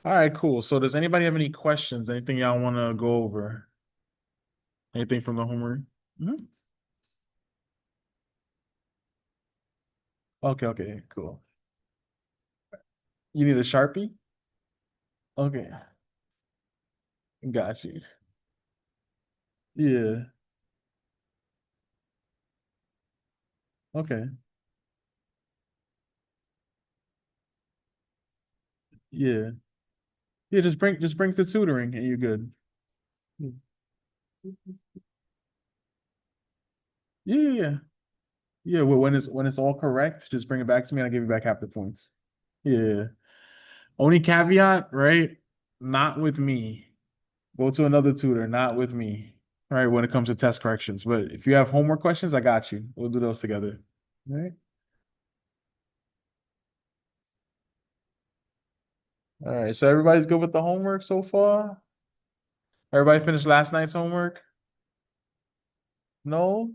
All right, cool. So does anybody have any questions? Anything y'all want to go over? Anything from the homework? Mhm. Okay, okay, cool. You need a Sharpie? Okay, got you. Yeah, okay. Yeah. Yeah, just bring to tutoring and you're good. Yeah, yeah, yeah. Yeah, well, when it's all correct, just bring it back to me and I'll give you back half the points. Yeah. Only caveat, right? Not with me. Go to another tutor, not with me. All right, when it comes to test corrections. But if you have homework questions, I got you. We'll do those together. All right. All right. So everybody's good with the homework so far? Everybody finished last night's homework? No?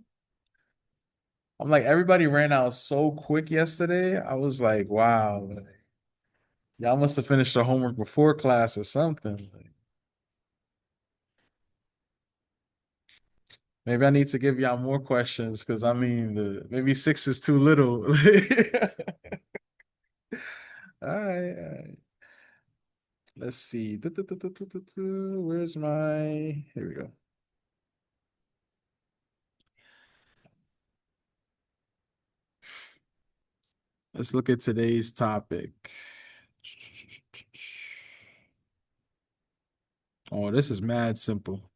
I'm like, everybody ran out so quick yesterday. I was like, wow, y'all must have finished the homework before class or something. Maybe I need to give y'all more questions because I mean, maybe six is too little. All right. Let's see. Where's my? Here we go. Let's look at today's topic. Oh, this is mad simple.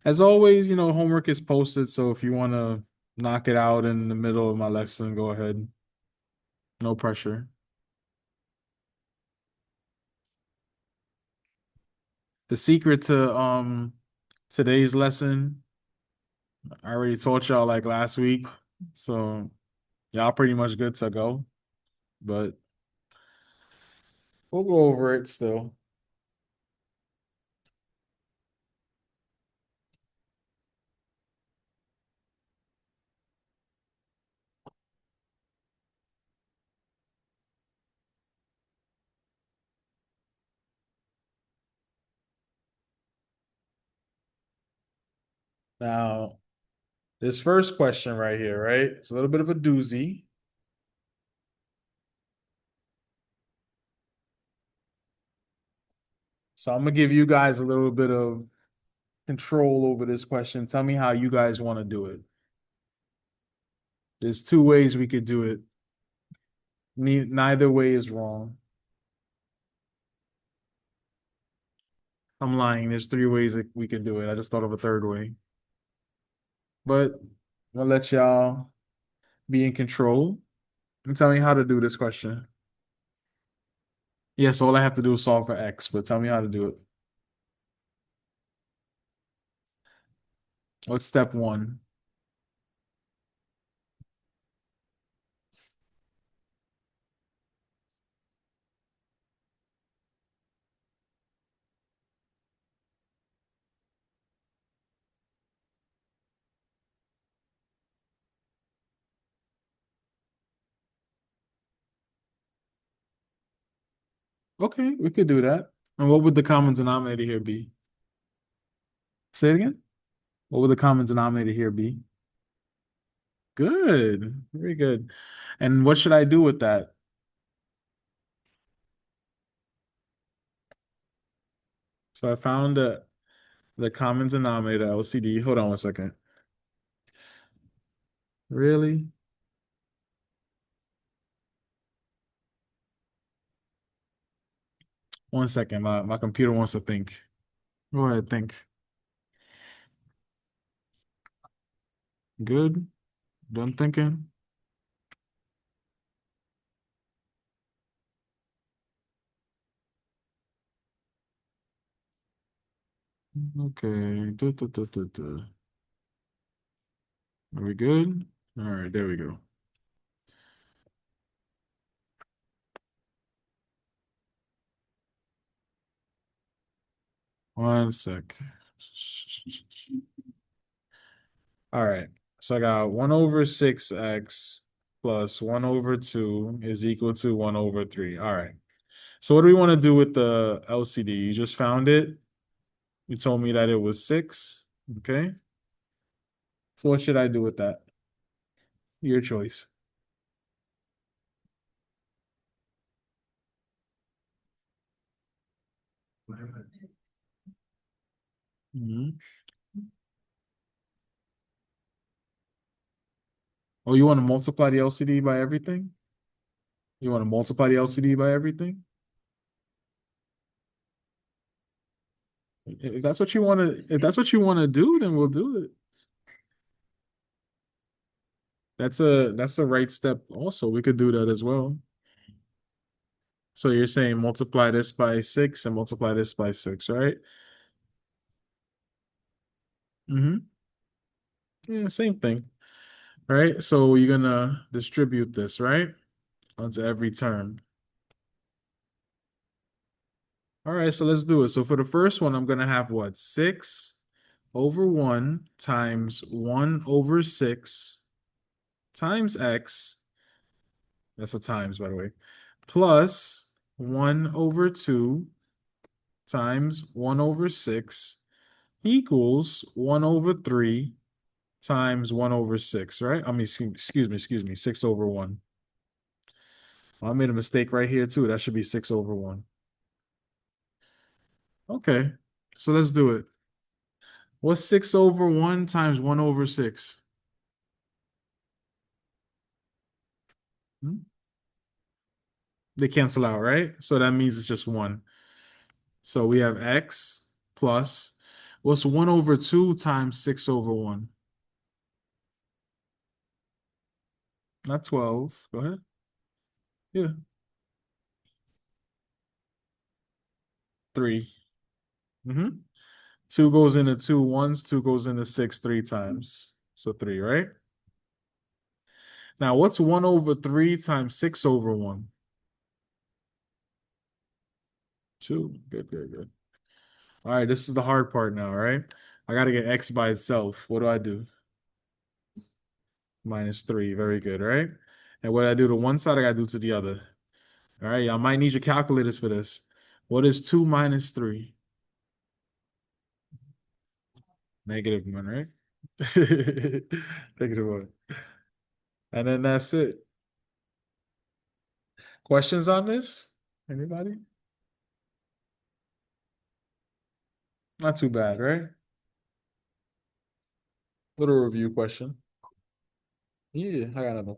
As always, homework is posted, so if you want to knock it out in the middle of my lesson, go ahead. No pressure. The secret to today's lesson, I already taught y'all like last week, so y'all pretty much good to go. But we'll go over it still. Now, this first question right here, right? It's a little bit of a doozy. So I'm gonna give you guys a little bit of control over this question. Tell me how you guys want to do it. There's two ways we could do it. Neither way is wrong. I'm lying. There's three ways that we can do it. I just thought of a third way. But I'll let y'all be in control and tell me how to do this question. Yes, all I have to do is solve for X, but tell me how to do it. What's step one? Okay, we could do that. And what would the common denominator here be? Say it again. What would the common denominator here be? Good. Very good. And what should I do with that? So I found the common denominator, LCD. Hold on one second. Really? One second. My computer wants to think. Go ahead, think. Good. Done thinking. Okay. Are we good? All right, there we go. One sec. All right. So I got 1 over 6x plus 1 over 2 is equal to 1 over 3. All right. So what do we want to do with the LCD? You just found it. You told me that it was 6. Okay. So what should I do with that? Your choice. Mhm. Oh, you want to multiply the LCD by everything? You want to multiply the LCD by everything? If that's what you want to, if that's what you want to do, then we'll do it. That's a right step also. We could do that as well. So you're saying multiply this by 6 and multiply this by 6, right? Mm-hmm. Yeah, same thing. Right? So you're gonna distribute this, right? Onto every term. All right, so let's do it. So for the first one, I'm gonna have what? 6 over 1 times 1 over 6 times x. That's a times, by the way. Plus 1 over 2 times 1 over 6 equals 1 over 3 times 1 over 6, right? I mean, excuse me, 6 over 1. I made a mistake right here too. That should be 6 over 1. Okay, so let's do it. What's 6 over 1 times 1 over 6? Hmm? They cancel out, right? So that means it's just 1. So we have x plus, what's 1 over 2 times 6 over 1? Not 12. Go ahead. Yeah, 3. Mm-hmm. 2 goes into 2 once, 2 goes into 6 3 times. So 3, right? Now, what's 1 over 3 times 6 over 1? 2. Good, good, good. All right, this is the hard part now, right? I got to get x by itself. What do I do? Minus 3. Very good, right? And what I do to one side, I got to do to the other. All right, y'all might need your calculators for this. What is 2 minus 3? Negative 1, right? Negative 1. And then that's it. Questions on this? Anybody? Not too bad, right? Little review question. Yeah, I got another.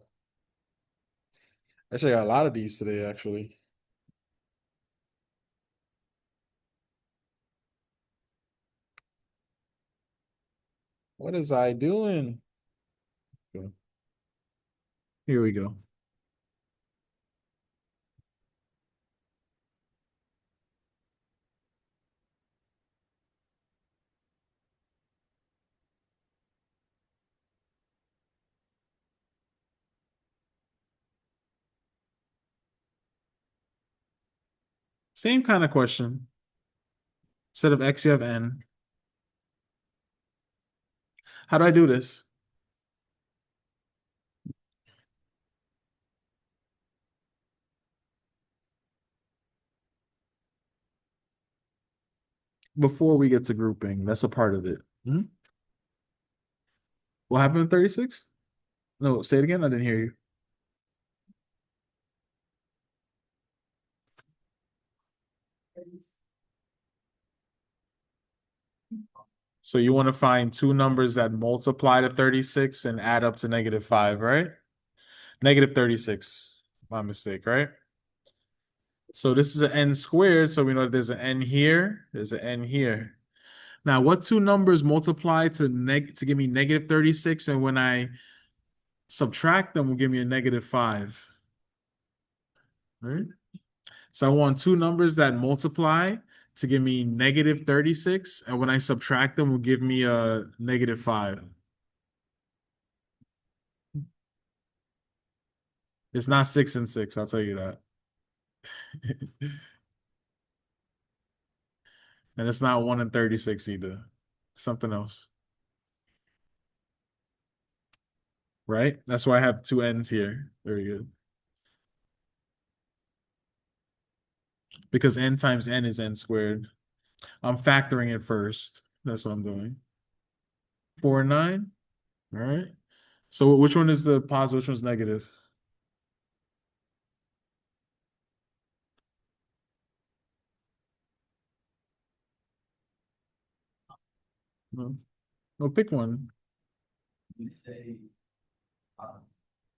Actually, I got a lot of these today, actually. What is I doing? Okay, here we go. Same kind of question. Instead of x, you have n. How do I do this? Before we get to grouping, that's a part of it. Hmm? What happened in 36? No, say it again. I didn't hear you. So you want to find two numbers that multiply to 36 and add up to -5, right? Negative 36. My mistake, right? So this is an n squared, so we know that there's an n here, there's an n here. Now, what two numbers multiply to give me -36, and when I subtract them will give me a -5, right? So I want two numbers that multiply to give me -36, and when I subtract them will give me a -5. It's not 6 and 6, I'll tell you that. And it's not 1 and 36 either. Something else. right? That's why I have two n's here. Very good. Because n times n is n squared. I'm factoring it first. That's what I'm doing. 4 and 9. All right. So which one is the positive? Which one's negative? No, no, pick one.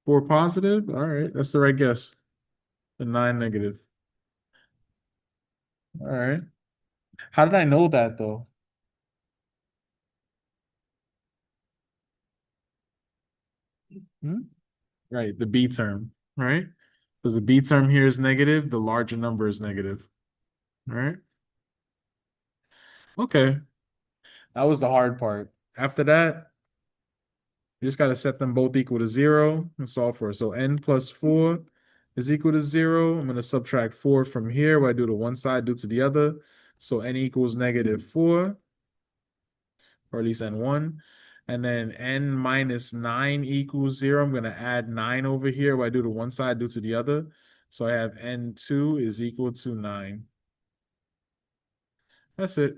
4 positive. All right, that's the right guess. And 9 negative. All right. How did I know that though? Hmm? Right, the B term, right? Because the B term here is negative, the larger number is negative. All right. Okay. That was the hard part. After that, you just got to set them both equal to 0 and solve for it. So n plus 4 is equal to 0. I'm going to subtract 4 from here. What I do to one side, do to the other. So n equals negative 4, or at least n1. And then n minus 9 equals 0. I'm going to add 9 over here. What I do to one side, do to the other. So I have n2 is equal to 9. That's it.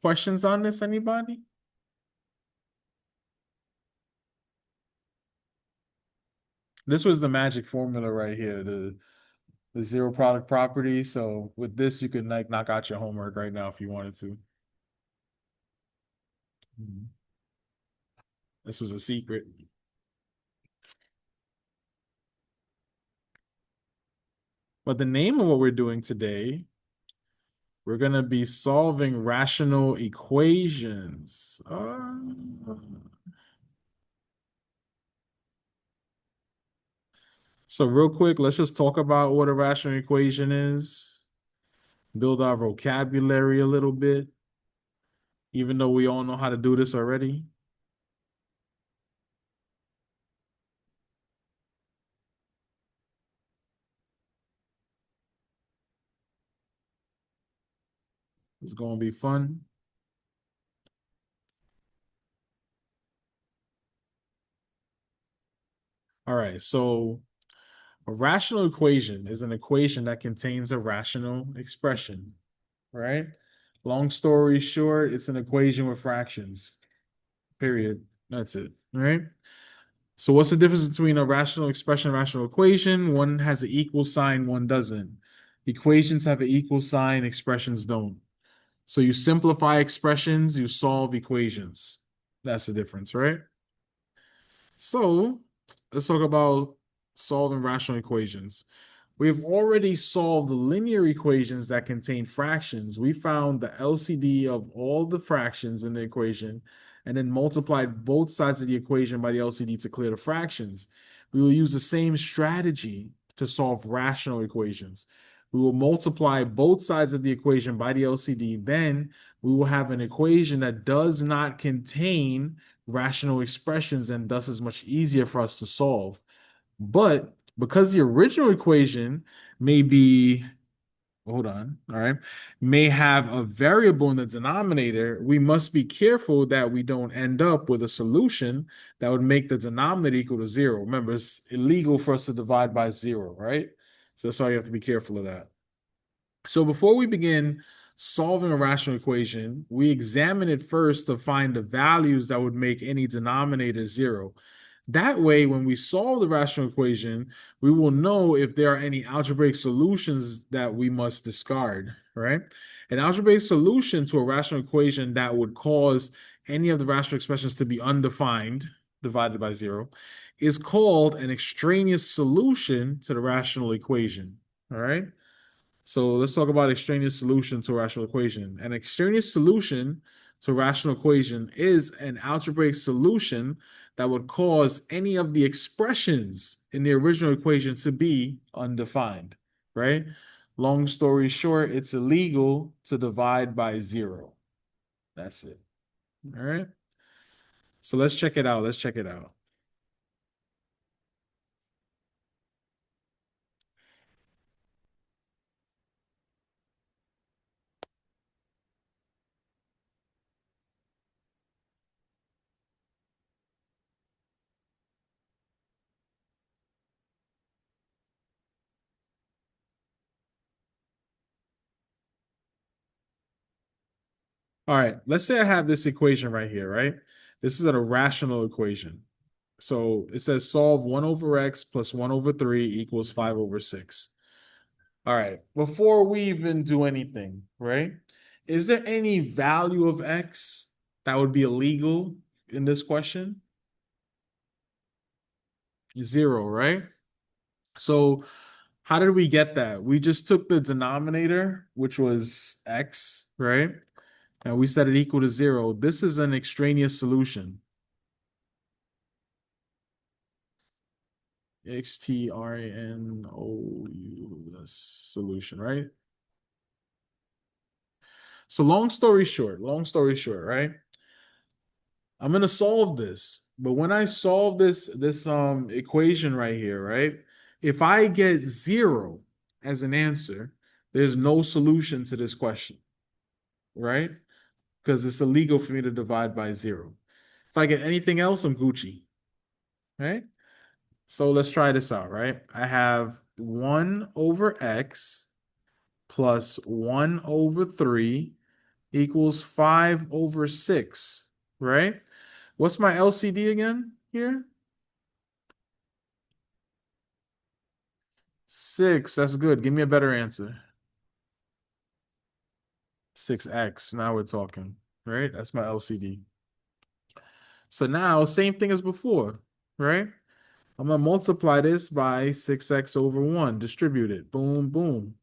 Questions on this, anybody? This was the magic formula right here, the zero product property. So with this, you could like knock out your homework right now if you wanted to. Mhm. This was a secret. But the name of what we're doing today, we're going to be solving rational equations. So real quick, let's just talk about what a rational equation is, build our vocabulary a little bit, even though we all know how to do this already. It's going to be fun. All right, so a rational equation is an equation that contains a rational expression, right? Long story short, it's an equation with fractions, period. That's it, all right? So what's the difference between a rational expression and rational equation? One has an equal sign, one doesn't. Equations have an equal sign, expressions don't. So you simplify expressions, you solve equations. That's the difference, right? So let's talk about solving rational equations. We've already solved linear equations that contain fractions. We found the LCD of all the fractions in the equation and then multiplied both sides of the equation by the LCD to clear the fractions. We will use the same strategy to solve rational equations. We will multiply both sides of the equation by the LCD. Then we will have an equation that does not contain rational expressions and thus is much easier for us to solve. But because the original equation may be, hold on, all right, may have a variable in the denominator, we must be careful that we don't end up with a solution that would make the denominator equal to 0. Remember, it's illegal for us to divide by 0, right? So that's why you have to be careful of that. So before we begin solving a rational equation, we examine it first to find the values that would make any denominator 0. That way, when we solve the rational equation, we will know if there are any algebraic solutions that we must discard, right? An algebraic solution to a rational equation that would cause any of the rational expressions to be undefined, divided by 0, is called an extraneous solution to the rational equation, all right? So let's talk about extraneous solution to a rational equation. An extraneous solution to a rational equation is an algebraic solution that would cause any of the expressions in the original equation to be undefined, right? Long story short, it's illegal to divide by 0. That's it. All right. So let's check it out. Let's check it out. All right, let's say I have this equation right here, right? This is an irrational equation. So it says solve 1 over x plus 1 over 3 equals 5 over 6. All right, before we even do anything, right? Is there any value of x that would be illegal in this question? Zero, right? So how did we get that? We just took the denominator, which was x, right? And we set it equal to zero. This is an extraneous solution. Extraneous solution, right? So long story short, right? I'm gonna solve this. But when I solve this equation right here, right? If I get zero as an answer, there's no solution to this question, right? Because it's illegal for me to divide by zero. If I get anything else, I'm Gucci, right? So let's try this out, right? I have 1 over x plus 1 over 3 equals 5 over 6, right? What's my LCD again here? 6. That's good. Give me a better answer. 6x. Now we're talking, right? That's my LCD. So now, same thing as before, right? I'm going to multiply this by 6x over 1. Distribute it. Boom, boom.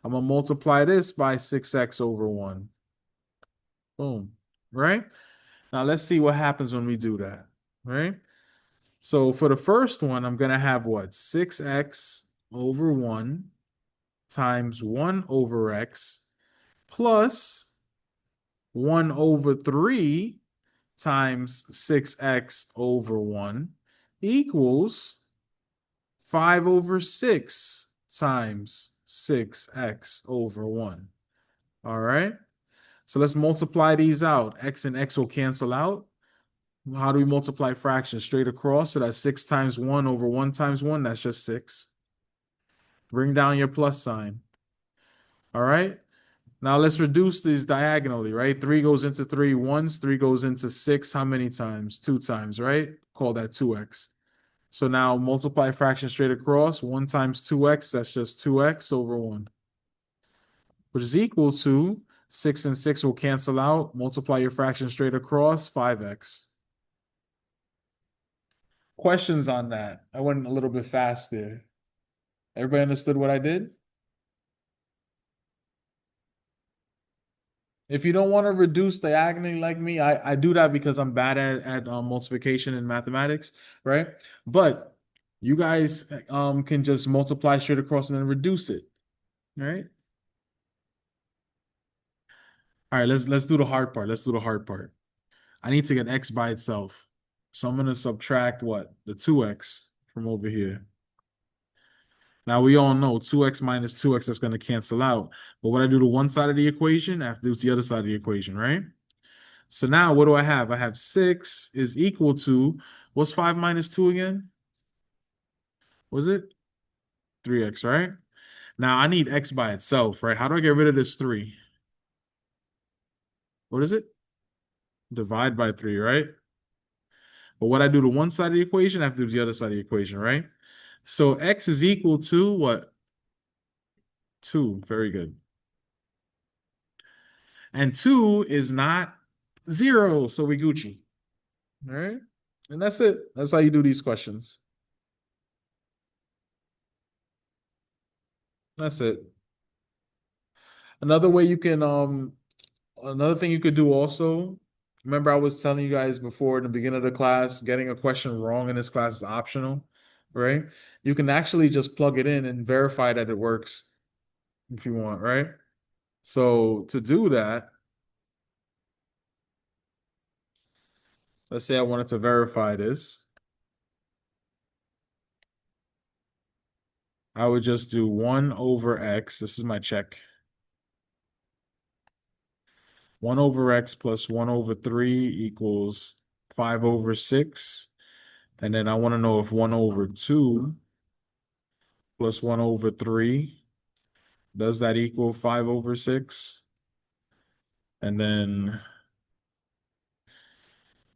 I'm going to multiply this by 6x over 1. Boom. Right? Now, let's see what happens when we do that. Right? So for the first one, I'm going to have what? 6x over 1 times 1 over x plus 1 over 3 times 6x over 1 equals 5 over 6 times 6x over 1. All right. So let's multiply these out. X and x will cancel out. How do we multiply fractions? Straight across. So that's 6 times 1 over 1 times 1. That's just 6. Bring down your plus sign. All right. Now let's reduce these diagonally, right? 3 goes into 3 once. 3 goes into 6. How many times? 2 times, right? Call that 2x. So now multiply fraction straight across. 1 times 2x, that's just 2x over 1, which is equal to 6 and 6 will cancel out. Multiply your fraction straight across, 5x. Questions on that? I went a little bit fast there. Everybody understood what I did? If you don't want to reduce diagonally like me, I do that because I'm bad at multiplication in mathematics, right? But you guys can just multiply straight across and then reduce it, right? All right, let's do the hard part. Let's do the hard part. I need to get x by itself. So I'm going to subtract what? The 2x from over here. Now we all know 2x minus 2x is going to cancel out. But what I do to one side of the equation, I have to do to the other side of the equation, right? So now what do I have? I have 6 is equal to, what's 5 minus 2 again? Was it? 3x, right? Now I need x by itself, right? How do I get rid of this 3? What is it? Divide by 3, right? But what I do to one side of the equation, I have to do to the other side of the equation, right? So x is equal to what? 2. Very good. And 2 is not 0, so we Gucci. All right? And that's it. That's how you do these questions. That's it. Another way you can another thing you could do also, remember I was telling you guys before in the beginning of the class, getting a question wrong in this class is optional, right? You can actually just plug it in and verify that it works if you want, right? So to do that, let's say I wanted to verify this. I would just do 1 over x. This is my check. 1 over x plus 1 over 3 equals 5 over 6. And then I want to know if 1 over 2 plus 1 over 3, does that equal 5 over 6? And then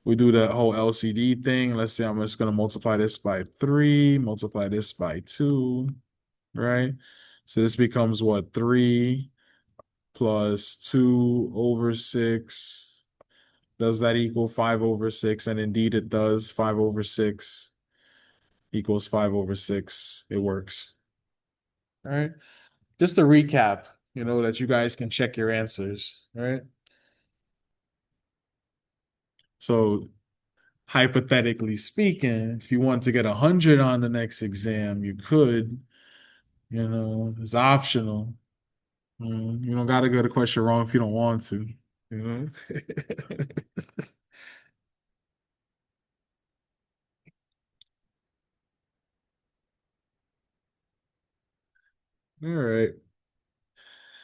we do the whole LCD thing. Let's say I'm just going to multiply this by 3, multiply this by 2, right? So this becomes what? 3 plus 2 over 6. Does that equal 5 over 6? And indeed it does. 5 over 6 equals 5 over 6. It works. All right. Just to recap, that you guys can check your answers. All right. So hypothetically speaking, if you want to get 100 on the next exam, you could, it's optional. You don't got to get a question wrong if you don't want to, you know? All right.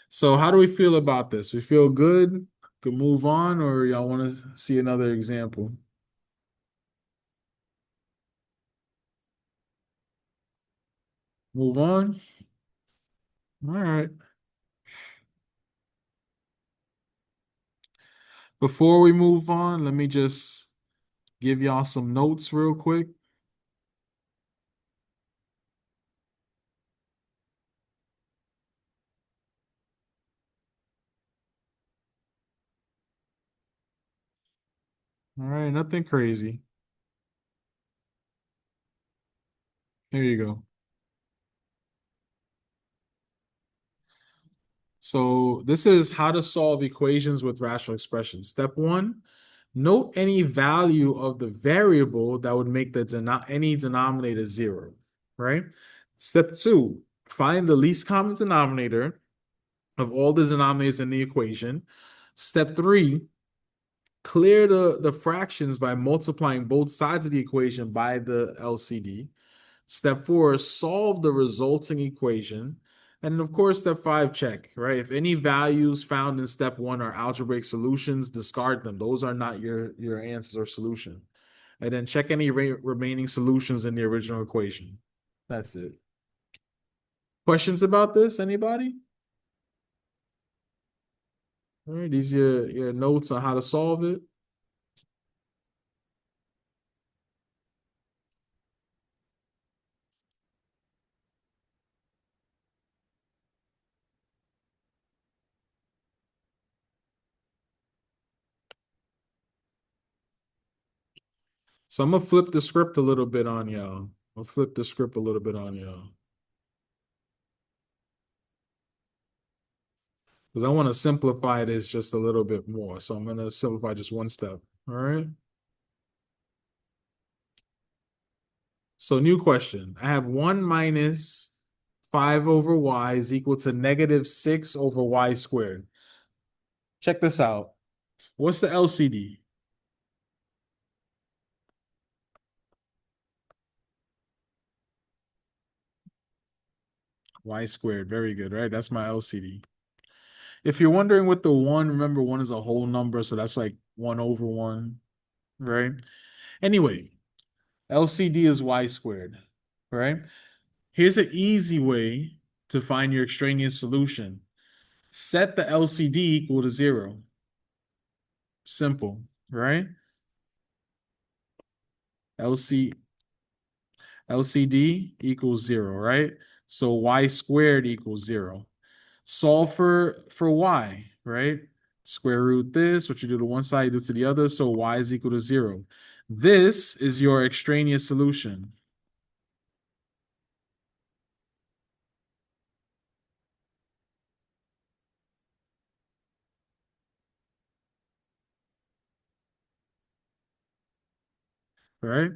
So how do we feel about this? We feel good? Could move on, or y'all want to see another example? Move on? All right. Before we move on, let me just give y'all some notes real quick. All right, nothing crazy. Here you go. So this is how to solve equations with rational expressions. Step one, note any value of the variable that would make any denominator zero, right? Step two, find the least common denominator of all the denominators in the equation. Step three, clear the fractions by multiplying both sides of the equation by the LCD. Step four, solve the resulting equation. And of course, step five, check, right? If any values found in step one are algebraic solutions, discard them. Those are not your answers or solution. And then check any remaining solutions in the original equation. That's it. Questions about this? Anybody? All right, these are your notes on how to solve it. So I'm gonna flip the script a little bit on y'all. I'll flip the script a little bit on y'all. Because I want to simplify this just a little bit more. So I'm going to simplify just one step. All right. So new question. I have 1 minus 5 over y is equal to negative 6 over y squared. Check this out. What's the LCD? Y squared. Very good, right? That's my LCD. If you're wondering what the 1, remember 1 is a whole number, so that's like 1 over 1, right? Anyway, LCD is y squared, right? Here's an easy way to find your extraneous solution. Set the LCD equal to 0. Simple, right? LC, LCD equals 0, right? So y squared equals 0. Solve for y, right? Square root this, what you do to one side, you do to the other, so y is equal to 0. This is your extraneous solution. Right?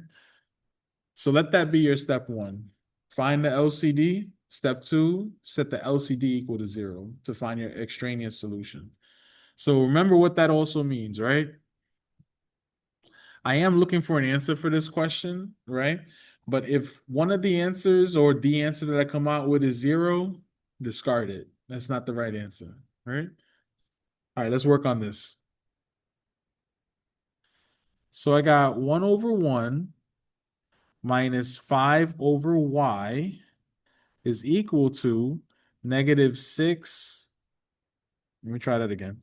So let that be your step one. Find the LCD. Step two, set the LCD equal to 0 to find your extraneous solution. So remember what that also means, right? I am looking for an answer for this question, right? But if one of the answers or the answer that I come out with is 0, discard it. That's not the right answer, right? All right, let's work on this. So I got 1 over 1 minus 5 over y is equal to negative 6. Let me try that again.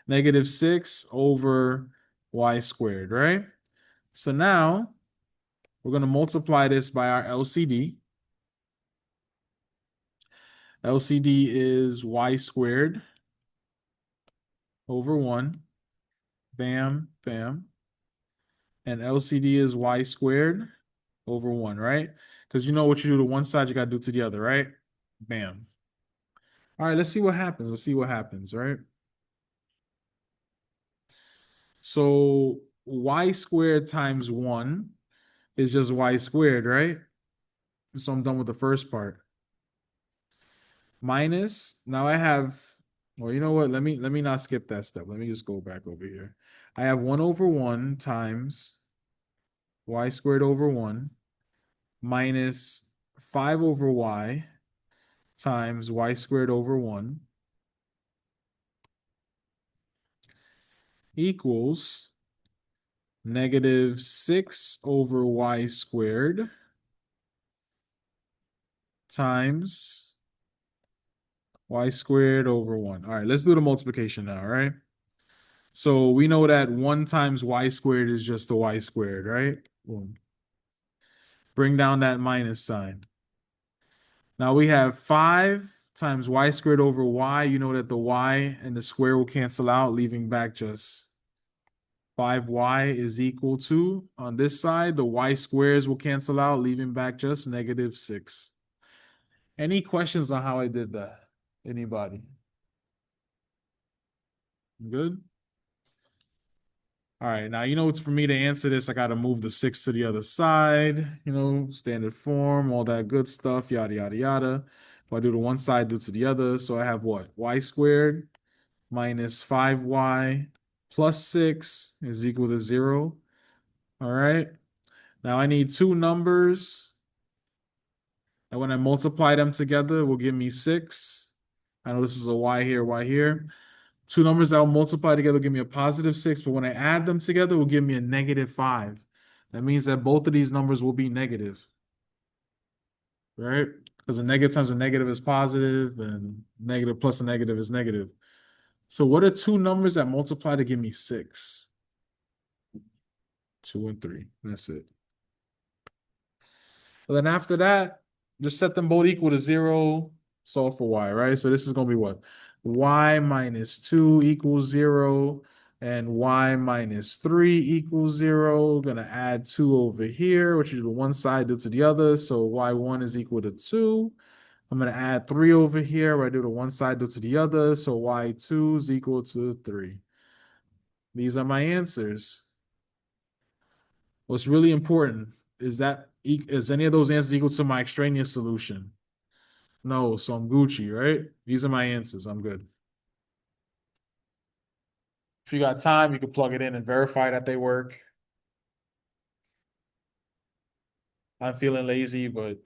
Negative 6 over y squared, right? So now we're going to multiply this by our LCD. LCD is y squared over 1. Bam, bam. And LCD is y squared over 1, right? Because you know what you do to one side, you got to do to the other, right? Bam. All right, let's see what happens. Let's see what happens, right? So y squared times 1 is just y squared, right? So I'm done with the first part. Minus, now I have, well, you know what? Let me not skip that step. Let me just go back over here. I have 1 over 1 times y squared over 1 minus 5 over y times y squared over 1 equals negative 6 over y squared times y squared over 1. All right, let's do the multiplication now, all right? So we know that 1 times y squared is just the y squared, right? Boom. Bring down that minus sign. Now we have 5 times y squared over y. You know that the y and the square will cancel out, leaving back just 5y is equal to, on this side, the y squares will cancel out, leaving back just negative 6. Any questions on how I did that? Anybody? Good? All right, now you know it's for me to answer this. I got to move the 6 to the other side, standard form, all that good stuff, yada, yada, yada. If I do to one side, do to the other. So I have what? Y squared minus 5y plus 6 is equal to 0. All right. Now I need two numbers. And when I multiply them together, it will give me 6. I know this is a y here, y here. Two numbers that will multiply together will give me a positive 6, but when I add them together, it will give me a negative 5. That means that both of these numbers will be negative, right? Because a negative times a negative is positive, and negative plus a negative is negative. So what are two numbers that multiply to give me 6? 2 and 3. That's it. But then after that, just set them both equal to 0, solve for y, right? So this is going to be what? Y minus 2 equals 0, and y minus 3 equals 0. Going to add 2 over here, which is the one side, do to the other. So y1 is equal to 2. I'm going to add 3 over here, where I do the one side, do to the other. So y2 is equal to 3. These are my answers. What's really important is any of those answers equal to my extraneous solution? No, so I'm Gucci, right? These are my answers. I'm good. If you got time, you can plug it in and verify that they work. I'm feeling lazy, but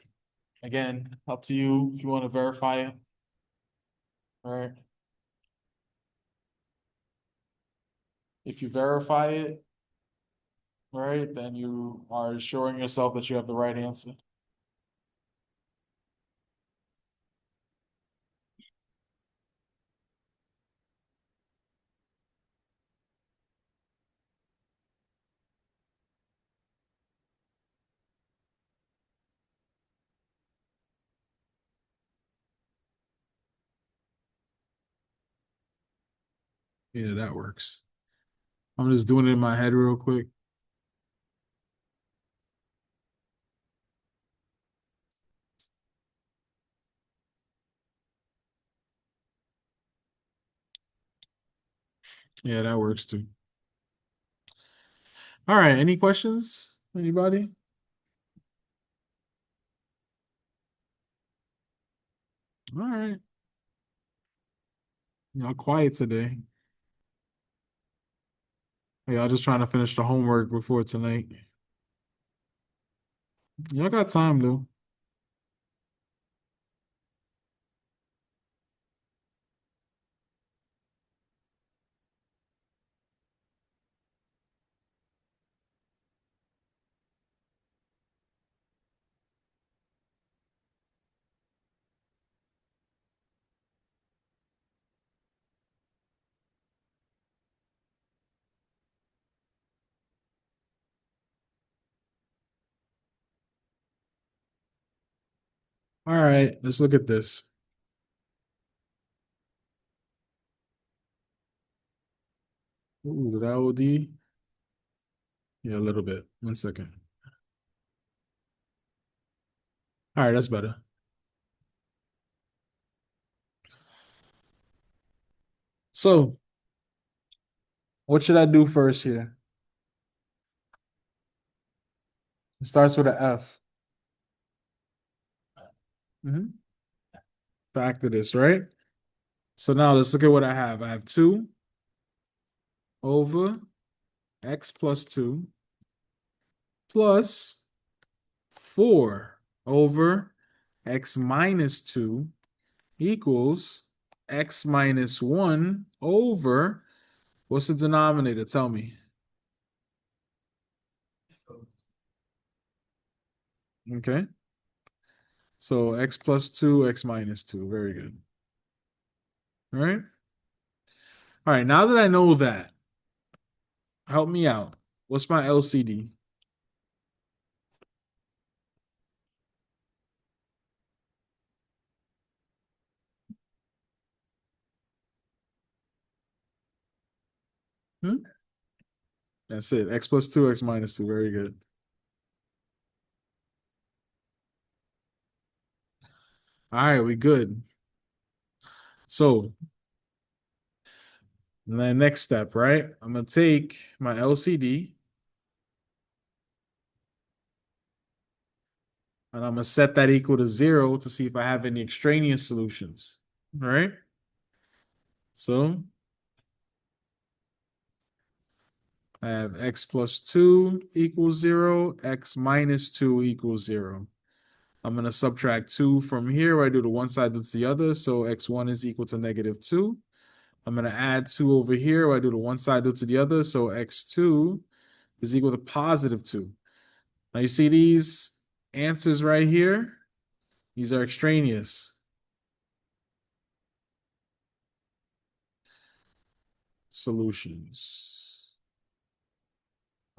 again, up to you if you want to verify it. All right. If you verify it, right, then you are assuring yourself that you have the right answer. Yeah, that works. I'm just doing it in my head real quick. Yeah, that works too. All right. Any questions? Anybody? All right. Y'all quiet today. Y'all just trying to finish the homework before tonight. Y'all got time though. All right, let's look at this. Ooh, did I OD? Yeah, a little bit. 1 second. All right, that's better. So, what should I do first here? It starts with an F. Mhm. Back to this, right? So now let's look at what I have. I have 2 over x plus 2 plus 4 over x minus 2 equals x minus 1 over, what's the denominator? Tell me. Okay. So x plus 2, x minus 2. Very good. All right. All right. Now that I know that, help me out. What's my LCD? Hmm? That's it. X plus 2, x minus 2. Very good. All right. We good. So the next step, right? I'm going to take my LCD and I'm going to set that equal to 0 to see if I have any extraneous solutions. All right. So I have x plus 2 equals 0, x minus 2 equals 0. I'm going to subtract 2 from here where I do the one side to the other. So x1 is equal to negative 2. I'm going to add 2 over here where I do the one side to the other. So x2 is equal to positive 2. Now you see these answers right here? These are extraneous solutions.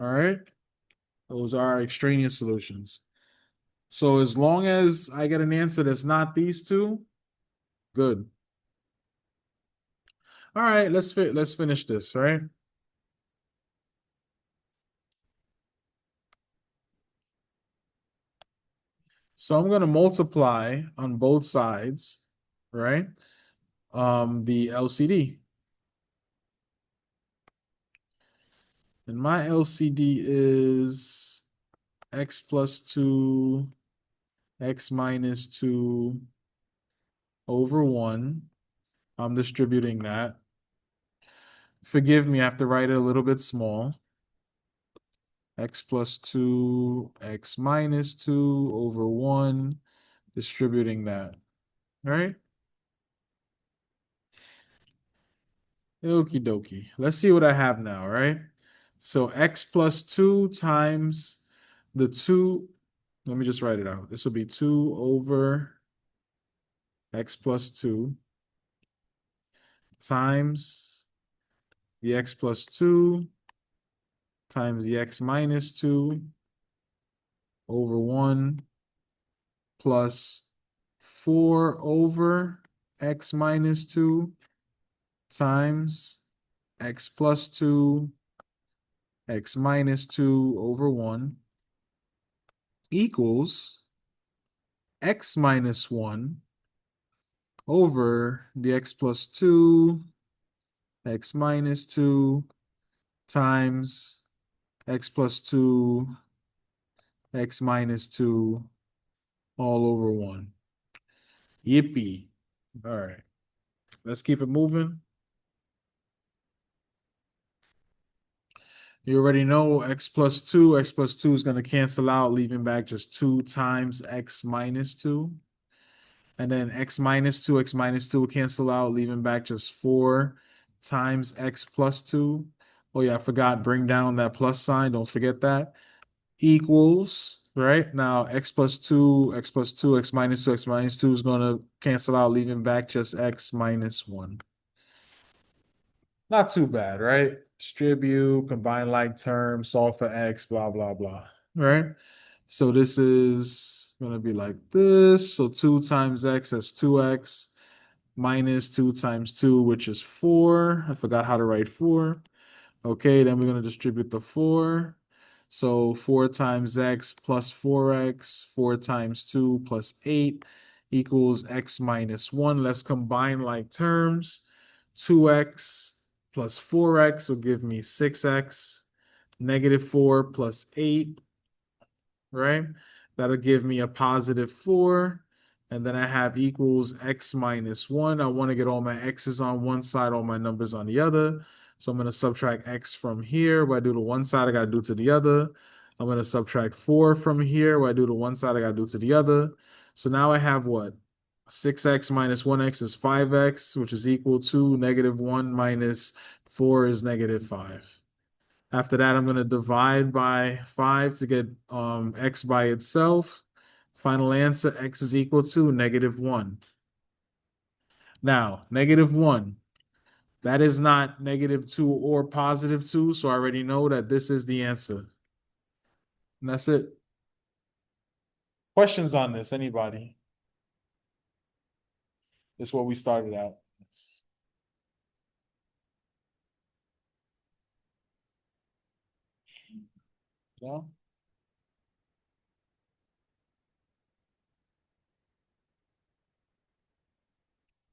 All right? Those are extraneous solutions. So as long as I get an answer that's not these two, good. All right, let's finish this, all right? So I'm going to multiply on both sides, right? The LCD. And my LCD is x plus 2, x minus 2 over 1. I'm distributing that. Forgive me, I have to write it a little bit small. X plus 2, x minus 2 over 1, distributing that. All right? Okie dokie. Let's see what I have now, right? So x plus 2 times the 2. Let me just write it out. This will be 2 over x plus 2 times the x plus 2 times the x minus 2 over 1 plus 4 over x minus 2 times x plus 2, x minus 2 over 1 equals x minus 1 over the x plus 2, x minus 2 times x plus 2, x minus 2 all over 1. Yippee. All right. Let's keep it moving. You already know x plus 2 is going to cancel out, leaving back just 2 times x minus 2. And then x minus 2, will cancel out, leaving back just 4 times x plus 2. Oh, yeah, I forgot. Bring down that plus sign. Don't forget that. Equals, right? Now, x plus 2, x minus 2, is going to cancel out, leaving back just x minus 1. Not too bad, right? Distribute, combine like terms, solve for x, blah, blah, blah. Right? So this is gonna be like this. So 2 times x, that's 2x, minus 2 times 2, which is 4. I forgot how to write 4. Okay, then we're gonna distribute the 4. So 4 times x plus 4x, 4 times 2 plus 8 equals x minus 1. Let's combine like terms. 2x plus 4x will give me 6x. Negative 4 plus 8, right? That'll give me a positive 4. And then I have equals x minus 1. I want to get all my x's on one side, all my numbers on the other. So I'm going to subtract x from here. What I do to one side, I got to do to the other. I'm going to subtract 4 from here. What I do to one side, I got to do to the other. So now I have what? 6x minus 1x is 5x, which is equal to negative 1 minus 4 is negative 5. After that, I'm going to divide by 5 to get x by itself. Final answer, x is equal to negative 1. Now, negative 1, that is not negative 2 or positive 2, so I already know that this is the answer. And that's it. Questions on this, anybody? This is what we started out. Yeah?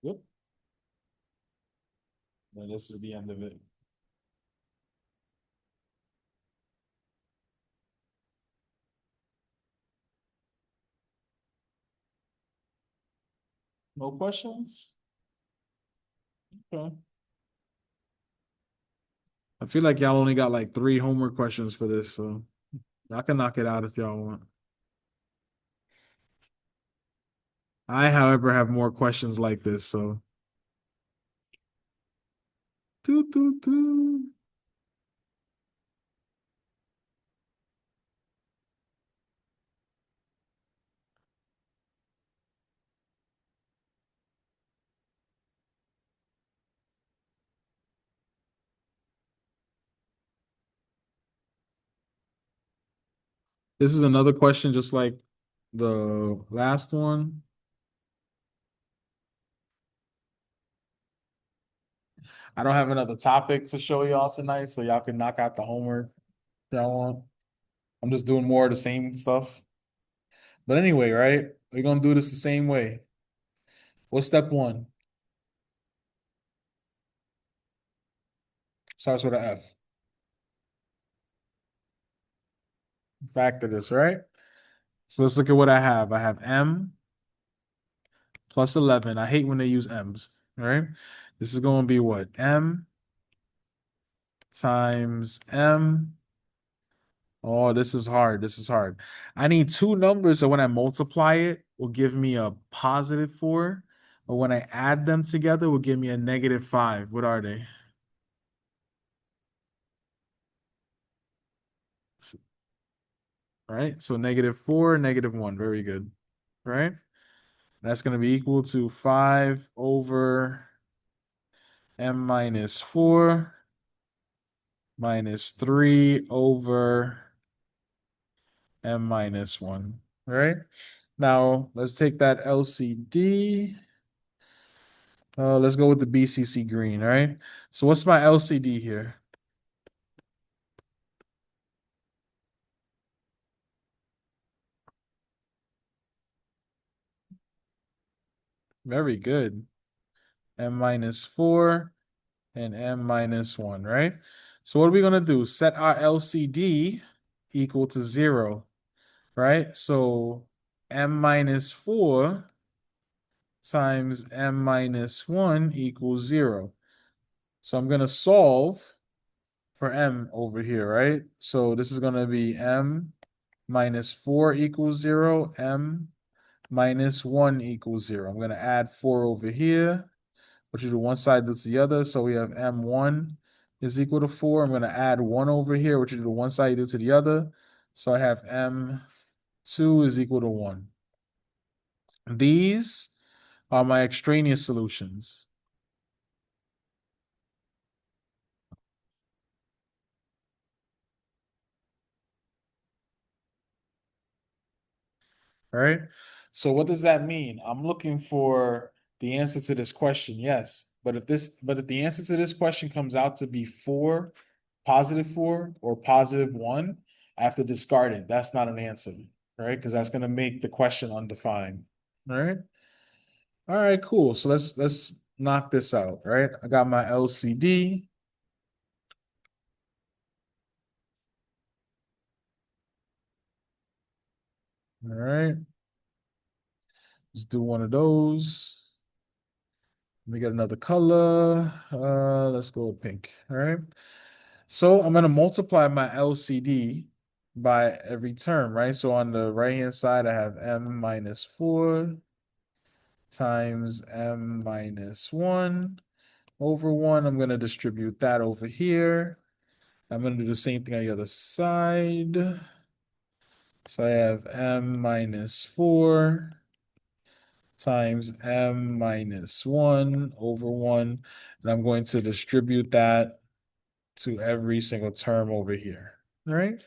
Yep. And this is the end of it. No questions? Okay. I feel like y'all only got like 3 homework questions for this, so I can knock it out if y'all want. I, however, have more questions like this, so. Doo, doo, doo. This is another question, just like the last one. I don't have another topic to show y'all tonight, so y'all can knock out the homework if y'all want. I'm just doing more of the same stuff. But anyway, right? We're gonna do this the same way. What's step one? Starts with an F. Factor this, right? So let's look at what I have. I have M plus 11. I hate when they use M's, right? This is going to be what? M times M. Oh, this is hard. This is hard. I need two numbers, so when I multiply it, will give me a positive 4. But when I add them together, will give me a negative 5. What are they? Right? So negative 4, negative 1. Very good. Right? That's going to be equal to 5 over M minus 4 minus 3 over M minus 1. Right? Now, let's take that LCD. Let's go with the BCC green, all right? So what's my LCD here? Very good. M minus 4 and M minus 1, right? So what are we going to do? Set our LCD equal to 0, right? So M minus 4 times M minus 1 equals 0. So I'm going to solve for M over here, right? So this is going to be M minus 4 equals 0, M minus 1 equals 0. I'm going to add 4 over here. What you do one side, do to the other. So we have M1 is equal to 4. I'm going to add 1 over here. What you do one side, you do to the other. So I have M2 is equal to 1. These are my extraneous solutions. right? So what does that mean? I'm looking for the answer to this question, yes. But if the answer to this question comes out to be 4, +4, or +1, I have to discard it. That's not an answer, right? Because that's gonna make the question undefined. All right. All right, cool. So let's knock this out, right? I got my LCD. All right. Let's do one of those. Let me get another color. Let's go with pink. All right. So I'm gonna multiply my LCD by every term, right? So on the right hand side, I have m minus 4 times m minus 1 over 1. I'm gonna distribute that over here. I'm gonna do the same thing on the other side. So I have m minus 4 times m minus 1 over 1. And I'm going to distribute that to every single term over here. All right.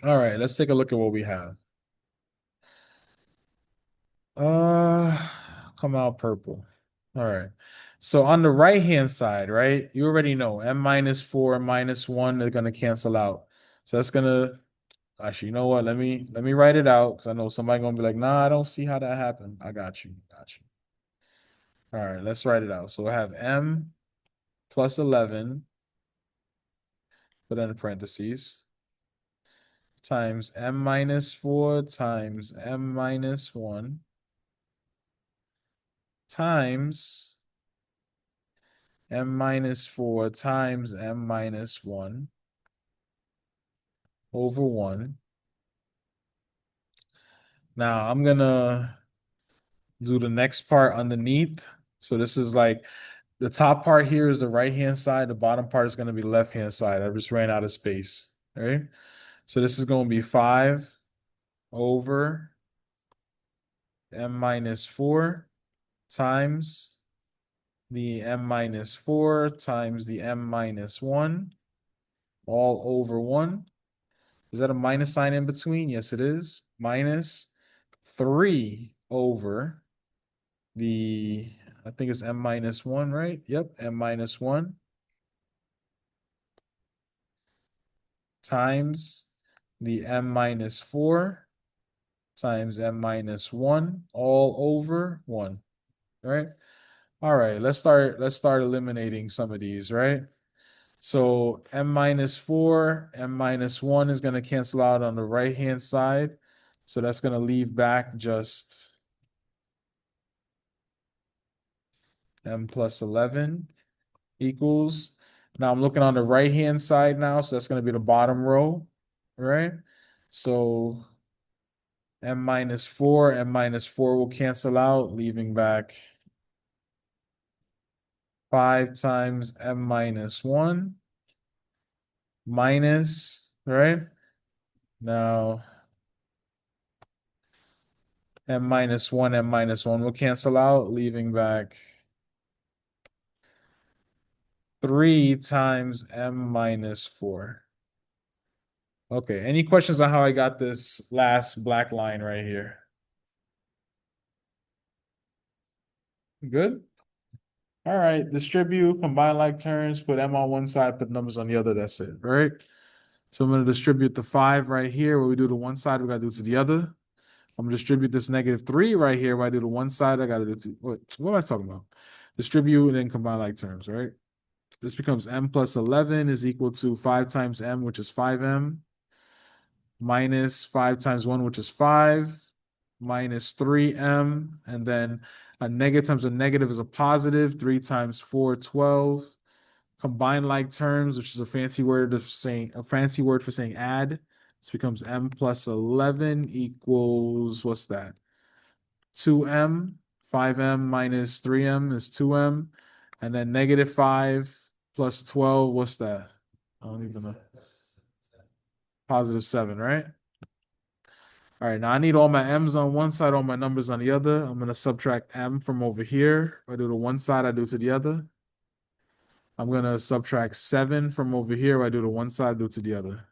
All right, let's take a look at what we have. Uh, come out purple. All right. So on the right hand side, right, you already know m minus 4 minus 1 are gonna cancel out. So that's gonna actually, you know what? Let me write it out because I know somebody gonna be like, nah, I don't see how that happened. I got you. Got you. All right, let's write it out. So I have m plus 11, put that in parentheses, times m minus 4 times m minus 1 times m minus 4 times m minus 1 over 1. Now I'm gonna do the next part underneath. So this is like the top part here is the right hand side. The bottom part is going to be left hand side. I just ran out of space. All right. So this is going to be 5 over m minus 4 times the m minus 4 times the m minus 1 all over 1. Is that a minus sign in between? Yes, it is. Minus 3 over the, I think it's m minus 1, right? Yep, m minus 1 times the m minus 4 times m minus 1 all over 1, right? All right, let's start eliminating some of these, right? So m minus 4, m minus 1 is going to cancel out on the right-hand side. So that's going to leave back just m plus 11 equals. Now I'm looking on the right-hand side now, so that's going to be the bottom row, right? So m minus 4 will cancel out, leaving back 5 times m minus 1 minus, right? Now m minus 1 will cancel out, leaving back 3 times m minus 4. Okay, any questions on how I got this last black line right here? Good? All right, distribute, combine like terms, put m on one side, put numbers on the other. That's it, right? So I'm going to distribute the 5 right here. What we do to one side, we got to do to the other. I'm going to distribute this -3 right here. What I do to one side, I got to do to, what am I talking about? Distribute and then combine like terms, right? This becomes m plus 11 is equal to 5 times m, which is 5m, minus 5 times 1, which is 5, minus 3m, and then a negative times a negative is a positive. 3 times 4, 12. Combine like terms, which is a fancy word for saying add. This becomes m plus 11 equals, what's that? 2m. 5m minus 3m is 2m. And then -5 plus 12, what's that? I don't even know. +7, right? All right, now I need all my m's on one side, all my numbers on the other. I'm going to subtract m from over here. If I do to one side, I do to the other. I'm going to subtract 7 from over here. If I do to one side, I do to the other.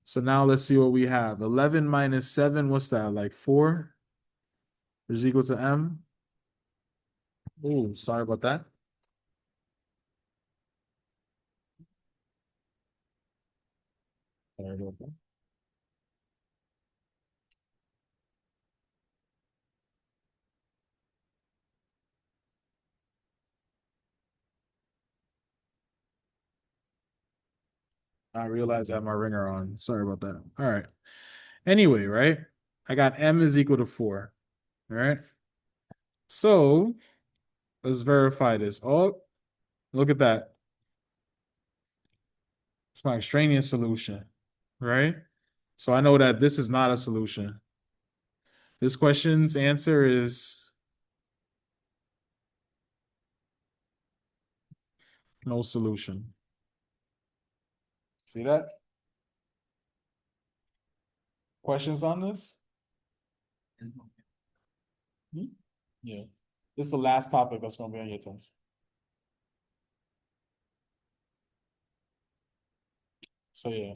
So now let's see what we have. 11 minus 7, what's that? Like 4 is equal to m. Oh, sorry about that. Sorry about that. I realized I had my ringer on. Sorry about that. All right. Anyway, right? I got m is equal to 4. All right. So let's verify this. Oh, look at that. It's my extraneous solution, right? So I know that this is not a solution. This question's answer is no solution. See that? Questions on this? Hmm? Yeah. This is the last topic that's going to be on your test. So yeah.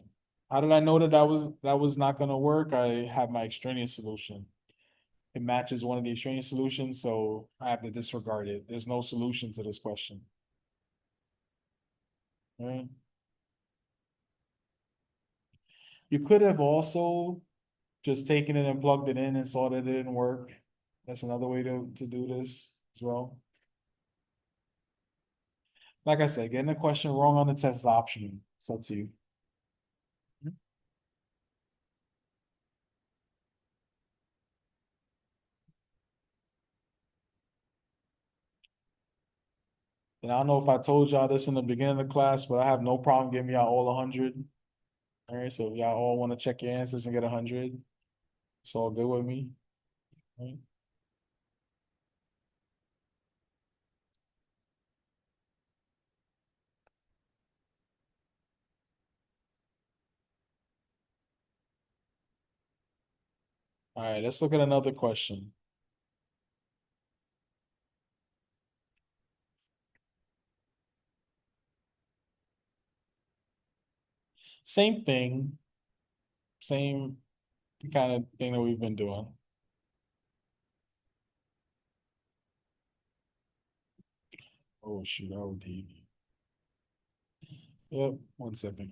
How did I know that that was not going to work? I have my extraneous solution. It matches one of the extraneous solutions, so I have to disregard it. There's no solution to this question. Right? You could have also just taken it and plugged it in and saw that it didn't work. That's another way to do this as well. Like I said, getting a question wrong on the test is optional. It's up to you. And I don't know if I told y'all this in the beginning of the class, but I have no problem giving y'all all 100. All right, so if y'all all want to check your answers and get 100, it's all good with me. Right? All right, let's look at another question. Same thing, same kind of thing that we've been doing. Oh shoot, oh deep. Yep, 1 second.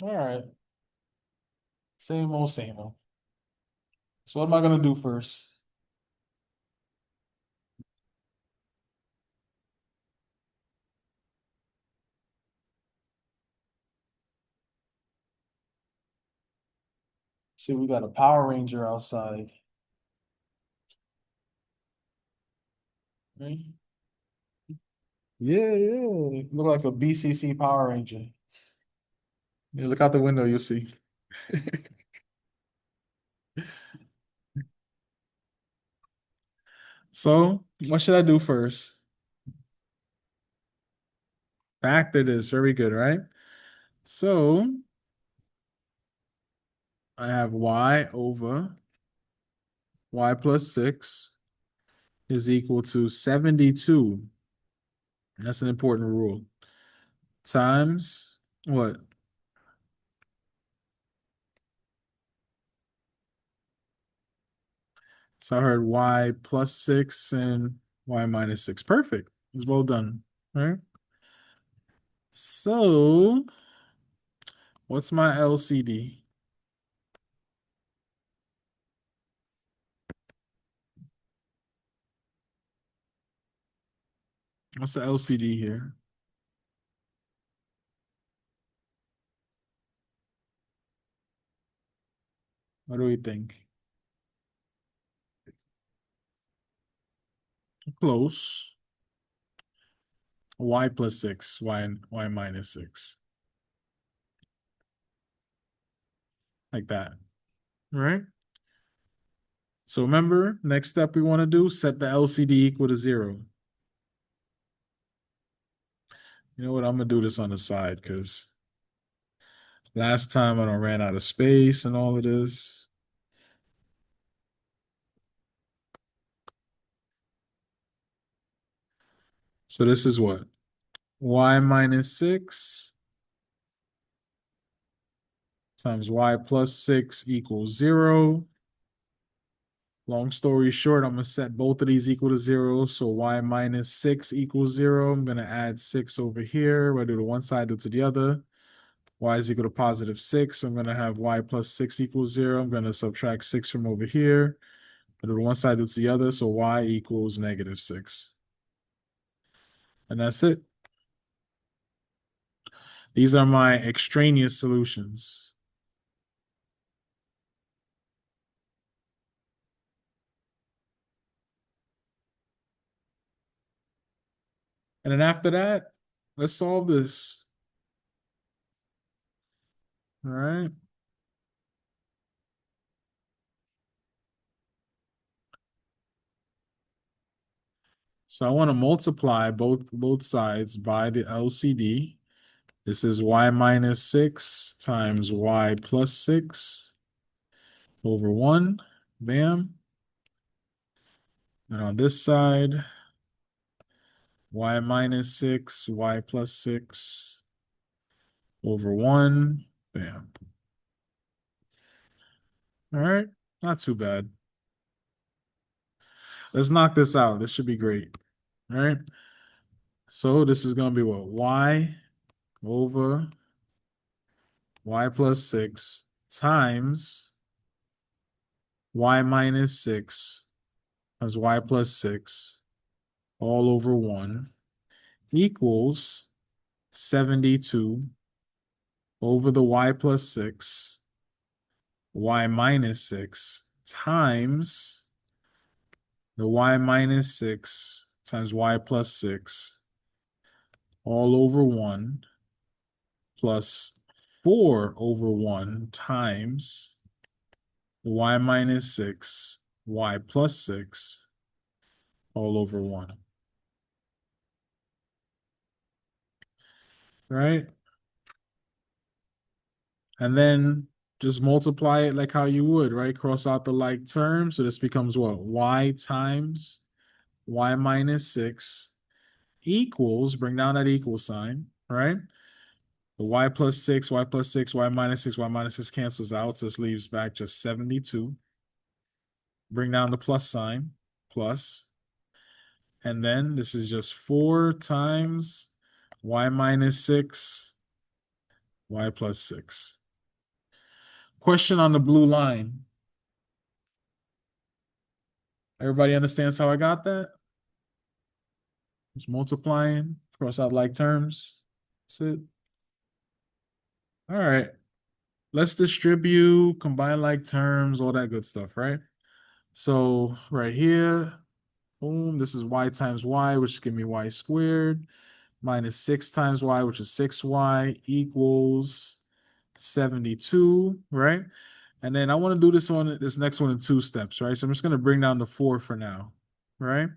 All right, same old, same old. So what am I gonna do first? See, we got a Power Ranger outside. Right? Yeah, yeah. Look like a BCC Power Ranger. Yeah, look out the window, you'll see. So, what should I do first? Factor this. Very good, right? So, I have y over y plus 6 is equal to 72. That's an important rule. Times what? So I heard y plus 6 and y minus 6. Perfect. It's well done. All right. So, what's my LCD? What's the LCD here? What do we think? Close. Y plus 6, y minus 6. Like that. All right. So remember, next step we want to do, set the LCD equal to 0. You know what? I'm going to do this on the side because last time I ran out of space and all of this. So this is what? Y minus 6 times y plus 6 equals 0. Long story short, I'm going to set both of these equal to 0. So y minus 6 equals 0. I'm going to add 6 over here. We'll do to one side, do to the other. Y is equal to positive 6. I'm going to have y plus 6 equals 0. I'm going to subtract 6 from over here. I'll do to one side, do to the other. So y equals negative 6. And that's it. These are my extraneous solutions. And then after that, let's solve this. All right. So I want to multiply both sides by the LCD. This is y minus 6 times y plus 6 over 1. Bam. And on this side, y minus 6, y plus 6 over 1. Bam. All right. Not too bad. Let's knock this out. This should be great. All right. So this is going to be what? Y over y plus 6 times y minus 6 times y plus 6 all over 1 equals 72 over the y plus 6, y minus 6 times the y minus 6 times y plus 6 all over 1 plus 4 over 1 times the y minus 6, y plus 6 all over 1. Right? And then just multiply it like how you would, right? Cross out the like term. So this becomes what? Y times y minus 6 equals, bring down that equal sign, right? The y plus 6, y plus 6, y minus 6, y minus 6 cancels out. So this leaves back just 72. Bring down the plus sign, plus. And then this is just 4 times y minus 6, y plus 6. Question on the blue line. Everybody understands how I got that? Just multiplying, cross out like terms. That's it. All right. Let's distribute, combine like terms, all that good stuff, right? So right here, boom, this is y times y, which give me y squared, minus 6 times y, which is 6y, equals 72, right? And then I want to do this next one in 2 steps, right? So I'm just going to bring down the 4 for now, right?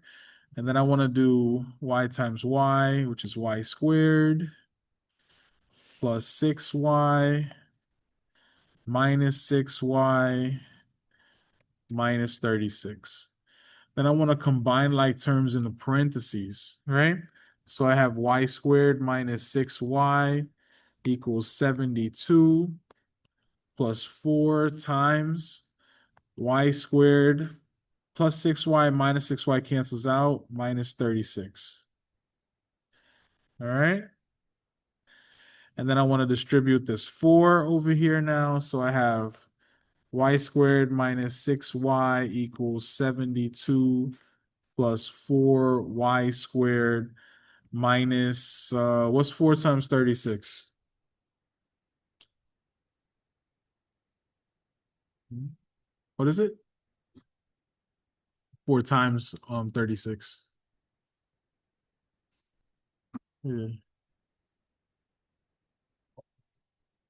And then I want to do y times y, which is y squared, plus 6y, minus 6y, minus 36. Then I want to combine like terms in the parentheses, right? So I have y squared minus 6y equals 72 plus 4 times y squared plus 6y minus 6y cancels out, minus 36. All right. And then I want to distribute this 4 over here now. So I have y squared minus 6y equals 72 plus 4y squared minus, what's 4 times 36? What is it? 4 times 36. Yeah.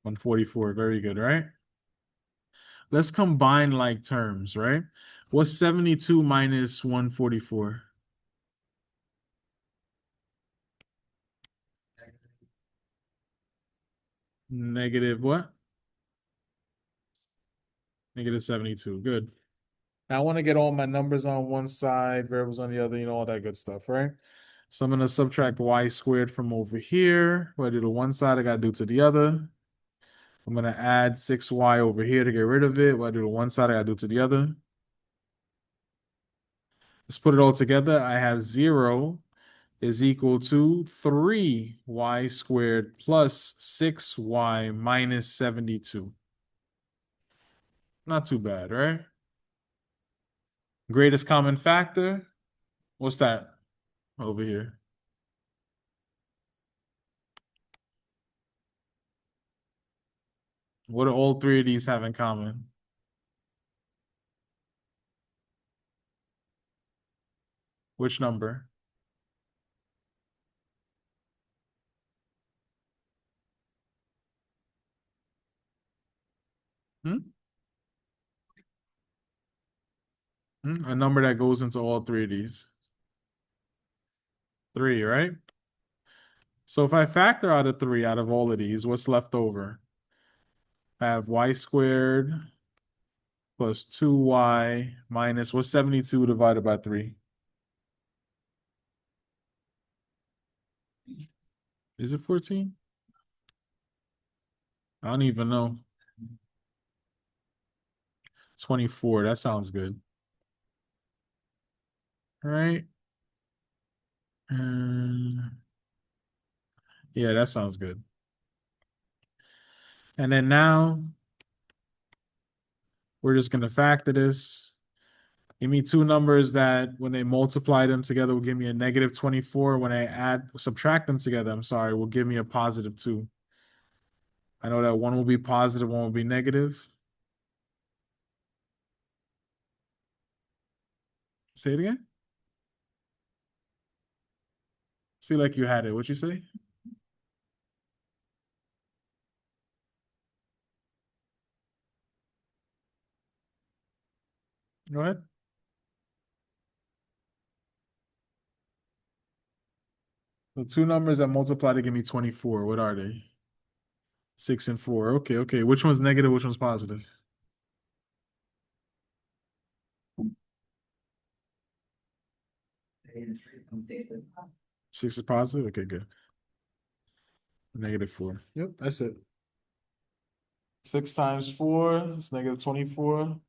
144. Very good, right? Let's combine like terms, right? What's 72 minus 144? Negative what? Negative 72. Good. Now I want to get all my numbers on one side, variables on the other, all that good stuff, right? So I'm going to subtract y squared from over here. What I do to one side, I got to do to the other. I'm going to add 6y over here to get rid of it. What I do to one side, I got to do to the other. Let's put it all together. I have 0 is equal to 3y squared plus 6y minus 72. Not too bad, right? Greatest common factor. What's that over here? What do all three of these have in common? Which number? Hmm? A number that goes into all three of these. 3, right? So if I factor out a 3 out of all of these, what's left over? I have y squared plus 2y minus, what's 72 divided by 3? Is it 14? I don't even know. 24. That sounds good. All right. Yeah, that sounds good. And then now we're just going to factor this. Give me two numbers that when they multiply them together will give me a negative 24. When I subtract them together, I'm sorry, will give me a positive 2. I know that one will be positive, one will be negative. Say it again. Feel like you had it. What'd you say? Go ahead. The two numbers that multiply to give me 24. What are they? 6 and 4. Okay, okay. Which one's negative? Which one's positive? 6 is positive? Okay, good. -4. Yep, that's it. 6 times 4 is negative 24.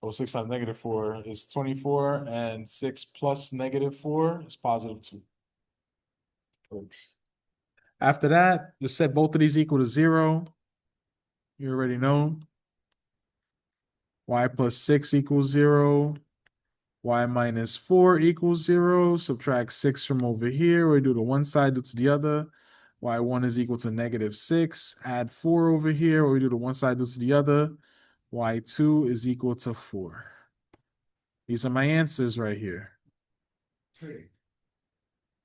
Or 6 times -4 is 24. And 6 plus -4 is positive 2. Works. After that, just set both of these equal to 0. You already know. Y plus 6 equals 0. Y minus 4 equals 0. Subtract 6 from over here. We do to one side, do to the other. Y1 is equal to -6. Add 4 over here. We do to one side, do to the other. Y2 is equal to 4. These are my answers right here.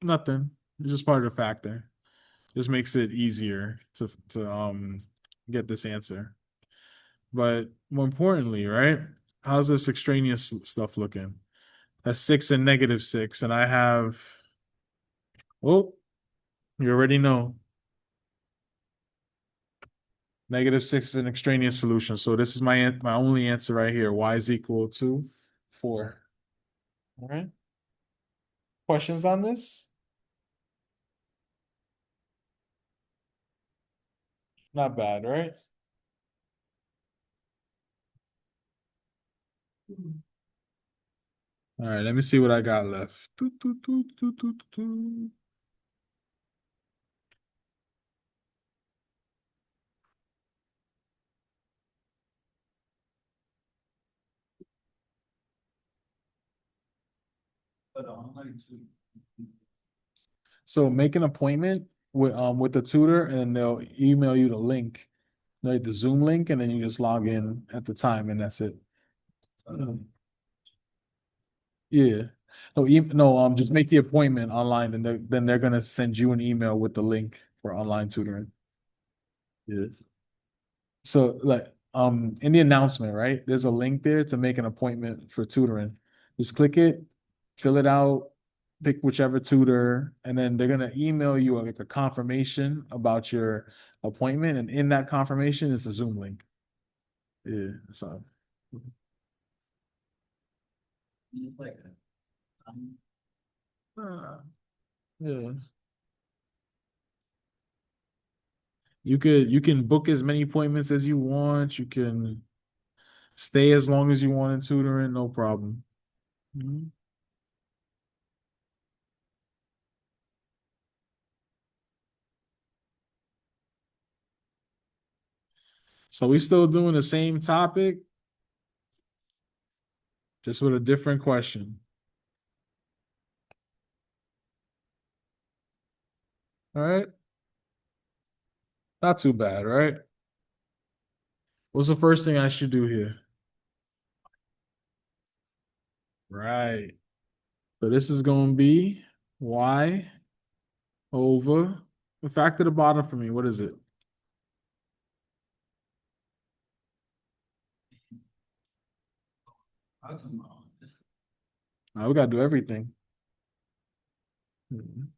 Nothing. It's just part of the factor. Just makes it easier to get this answer. But more importantly, right? How's this extraneous stuff looking? That's 6 and -6, and I have. Oh, you already know. -6 is an extraneous solution, so this is my only answer right here. Y is equal to 4. All right. Questions on this? Not bad, right? All right, let me see what I got left. So make an appointment with the tutor, and they'll email you the link, like the Zoom link, and then you just log in at the time, and that's it. Yeah. No, just make the appointment online, and then they're gonna send you an email with the link for online tutoring. Yes. So like in the announcement, right? There's a link there to make an appointment for tutoring. Just click it, fill it out, pick whichever tutor, and then they're gonna email you like a confirmation about your appointment, and in that confirmation is the Zoom link. Yeah. So Yeah. You can book as many appointments as you want. You can stay as long as you want in tutoring, no problem. Mhm. So we still doing the same topic, just with a different question. All right. Not too bad, right? What's the first thing I should do here? Right. So this is going to be y over the fact of the bottom for me. What is it? Now we got to do everything. Mhm.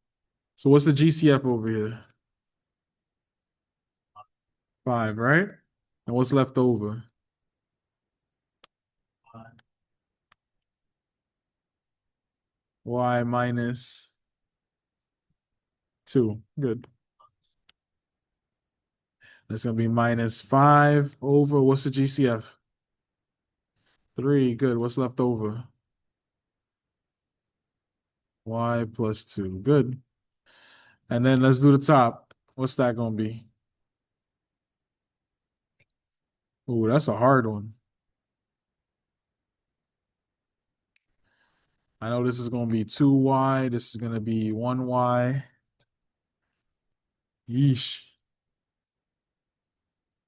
So what's the GCF over here? 5, right? And what's left over? Y minus 2. Good. That's going to be minus 5 over. What's the GCF? 3. Good. What's left over? Y plus 2. Good. And then let's do the top. What's that going to be? Ooh, that's a hard one. I know this is going to be 2y. This is going to be 1y. Yeesh.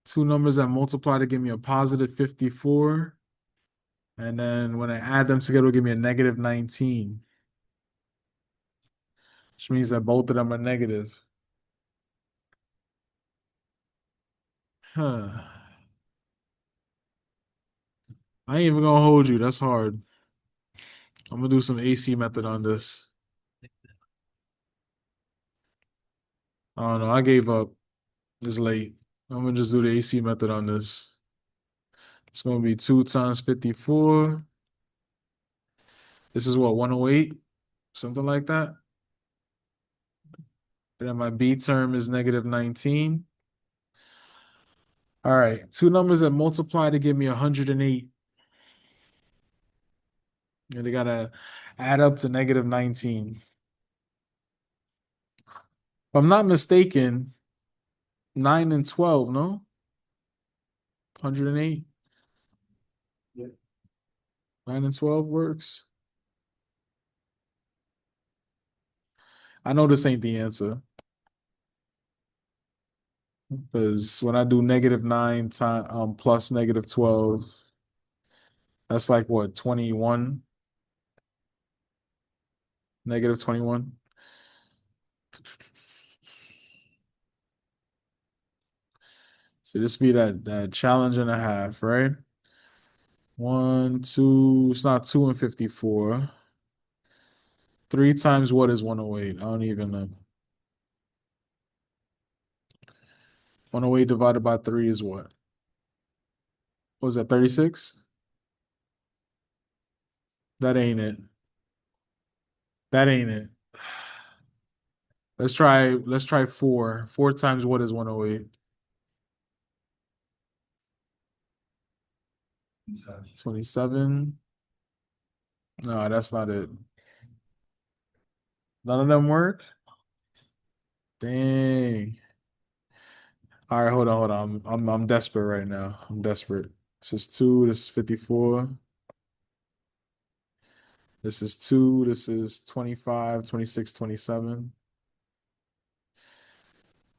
Two numbers that multiply to give me a positive 54. And then when I add them together, it'll give me a negative 19, which means that both of them are negative. Huh. I ain't even gonna hold you. That's hard. I'm gonna do some AC method on this. I don't know. I gave up. It's late. I'm gonna just do the AC method on this. It's gonna be 2 times 54. This is what, 108? Something like that. And then my B term is negative 19. All right. Two numbers that multiply to give me 108. And they gotta add up to negative 19. If I'm not mistaken, 9 and 12, no? 108. 9 and 12 works. I know this ain't the answer because when I do negative 9 time plus negative 12, that's like what, 21? Negative 21. So this be that challenge and a half, right? One, two, it's not 2 and 54. Three times what is 108? I don't even know. 108 divided by 3 is what? What was that, 36? That ain't it. That ain't it. Let's try 4. 4 times what is 108? 27. No, that's not it. None of them work? Dang. All right, hold on. I'm desperate right now. I'm desperate. This is 2, this is 54. This is 2, this is 25, 26, 27.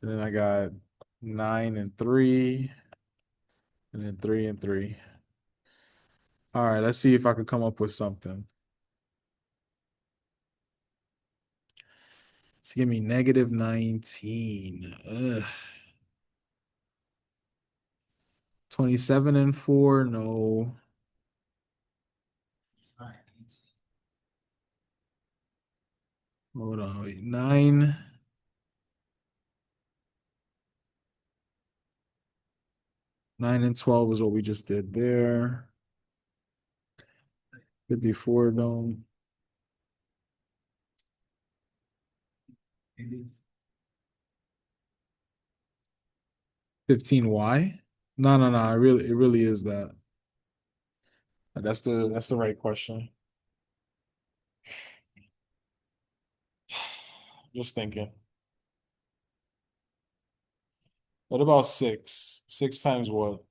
And then I got 9 and 3, and then 3 and 3. All right, let's see if I could come up with something. Let's give me negative 19. Ugh. 27 and 4, no. Hold on, wait. 9. 9 and 12 is what we just did there. 54, no. 15y? No, no, no. It really is that. That's the right question. Just thinking. What about six? Six times what?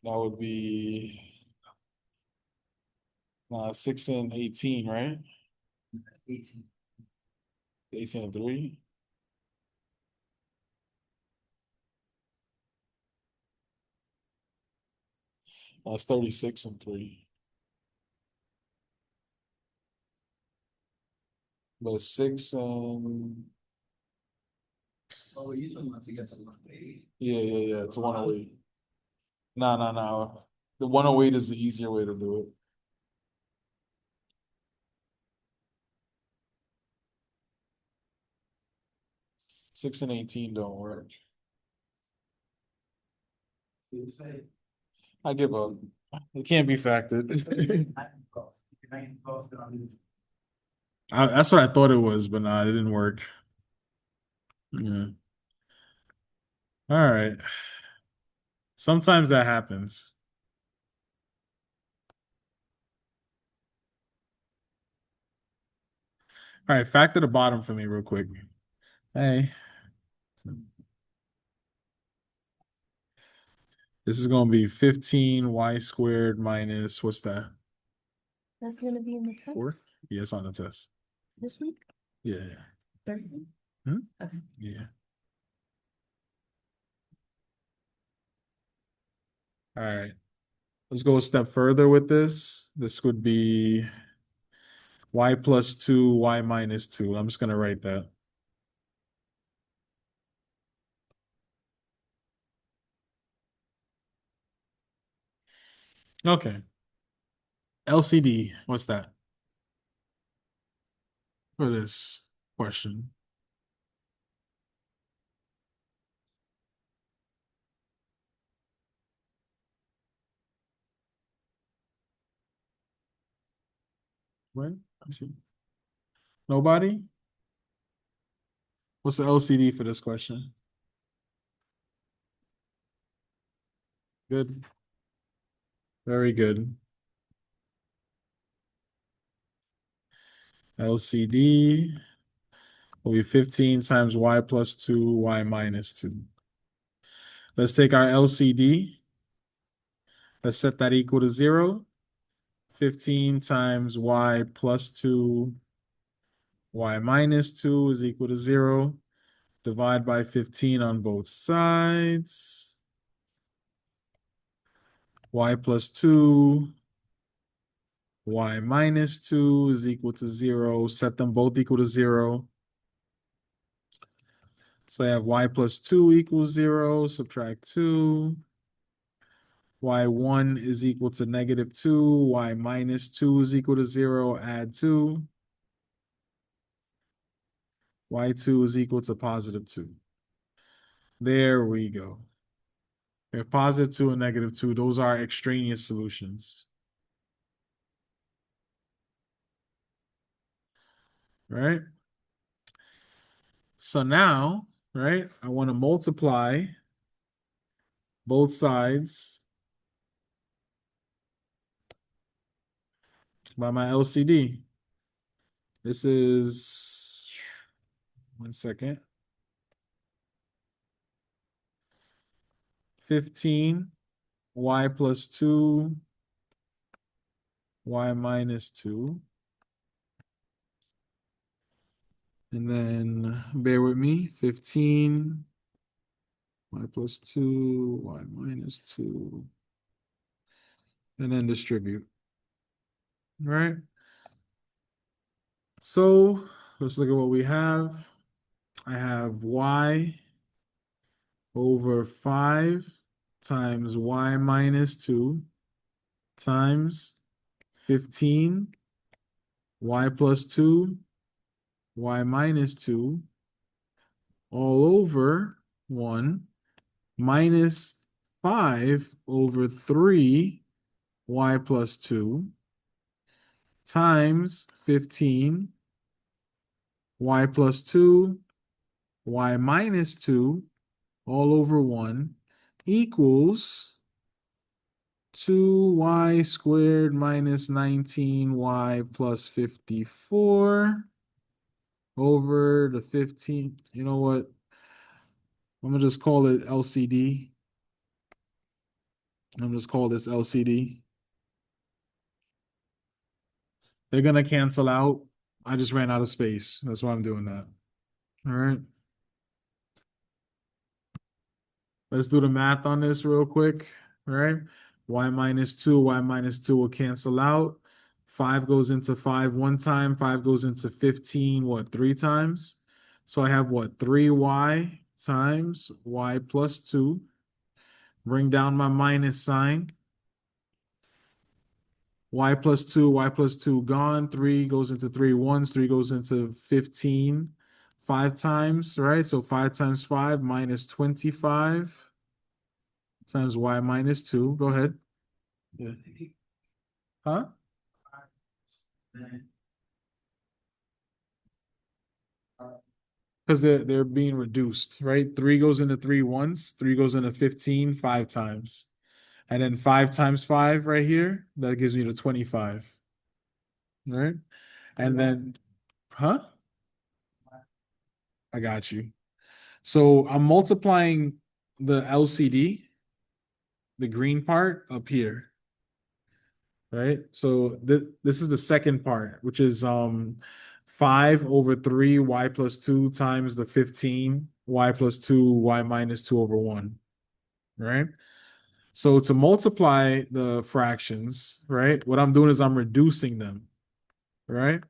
That would be 6 and 18, right? 18 and 3. That's 36 and 3. But 6 and yeah, it's 108. No, no, no. The 108 is the easier way to do it. 6 and 18 don't work. I give up. It can't be factored. That's what I thought it was, but nah, it didn't work. Yeah. All right. Sometimes that happens. All right, factor the bottom for me real quick. Hey, this is gonna be 15y squared minus what's that? That's gonna be in the test 4? Yeah, it's on the test. this week. Yeah. Thursday. Hmm? Okay. Yeah. All right. Let's go a step further with this. This would be y plus 2, y minus 2. I'm just gonna write that. Okay. LCD, what's that? For this question. What? Let's see. Nobody? What's the LCD for this question? Good. Very good. LCD will be 15 times y plus 2, y minus 2. Let's take our LCD. Let's set that equal to 0. 15 times y plus 2, y minus 2 is equal to 0. Divide by 15 on both sides. Y plus 2, y minus 2 is equal to 0. Set them both equal to 0. So I have y plus 2 equals 0. Subtract 2. Y1 is equal to negative 2. Y minus 2 is equal to 0. Add 2. Y2 is equal to positive 2. There we go. We have positive 2 and negative 2. Those are extraneous solutions. Right? So now, right, I want to multiply both sides by my LCD. This is, 1 second, 15 y plus 2, y minus 2. And then bear with me, 15 y plus 2, y minus 2. And then distribute. All right. So let's look at what we have. I have y over 5 times y minus 2 times 15 y plus 2 y minus 2 all over 1 minus 5 over 3 y plus 2 times 15 y plus 2 y minus 2 all over 1 equals 2y squared minus 19y plus 54 over the 15. You know what? I'm going to just call it LCD. I'm just call this LCD. They're going to cancel out. I just ran out of space. That's why I'm doing that. All right. Let's do the math on this real quick. All right. Y minus 2 will cancel out. 5 goes into 5 one time. 5 goes into 15, what, 3 times? So I have what, 3y times y plus 2. Bring down my minus sign. Y plus 2 gone. 3 goes into 3 once. 3 goes into 15 5 times, right? So 5 times 5 minus 25 times y minus 2. Go ahead. Yeah. Huh? Because they're being reduced, right? 3 goes into 3 once. 3 goes into 15 5 times. And then 5 times 5 right here, that gives me the 25. Right? And then, huh? I got you. So I'm multiplying the LCD, the green part up here, right? So this is the second part, which is 5 over 3 y plus 2 times the 15 y plus 2 y minus 2 over 1, right? So to multiply the fractions, right? What I'm doing is I'm reducing them, right?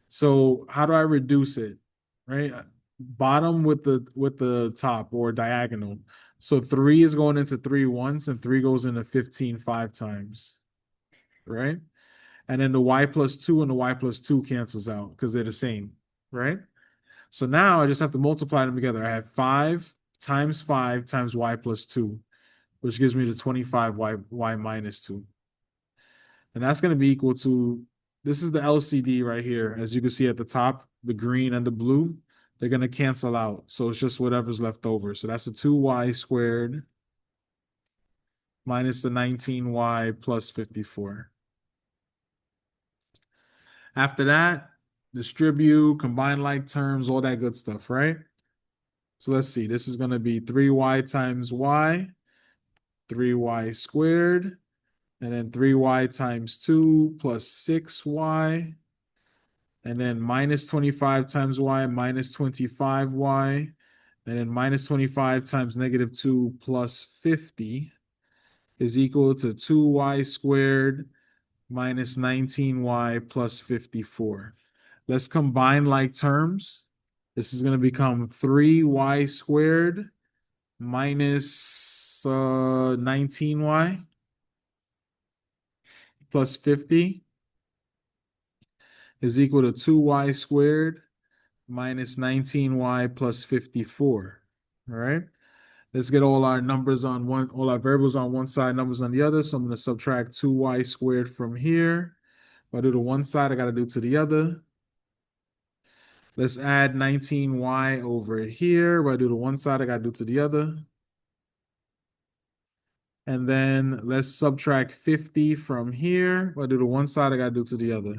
So how do I reduce it? Right? Bottom with the top or diagonal. So 3 is going into 3 once and 3 goes into 15 5 times. Right? And then the y plus 2 and the y plus 2 cancels out because they're the same. Right? So now I just have to multiply them together. I have 5 times y plus 2, which gives me the 25 y minus 2. And that's going to be equal to, this is the LCD right here. As you can see at the top, the green and the blue, they're going to cancel out. So it's just whatever's left over. So that's a 2y squared minus the 19y plus 54. After that, distribute, combine like terms, all that good stuff, right? So let's see. This is going to be 3y times y, 3y squared, and then 3y times 2 plus 6y, and then minus 25 times y minus 25y, and then minus 25 times negative 2 plus 50 is equal to 2y squared minus 19y plus 54. Let's combine like terms. This is going to become 3y squared minus 19y plus 50 is equal to 2y squared minus 19y plus 54. All right. Let's get all our numbers on one, all our variables on one side, numbers on the other. So I'm going to subtract 2y squared from here. If I do to one side, I got to do to the other. Let's add 19y over here. If I do to one side, I got to do to the other. And then let's subtract 50 from here. If I do to one side, I got to do to the other.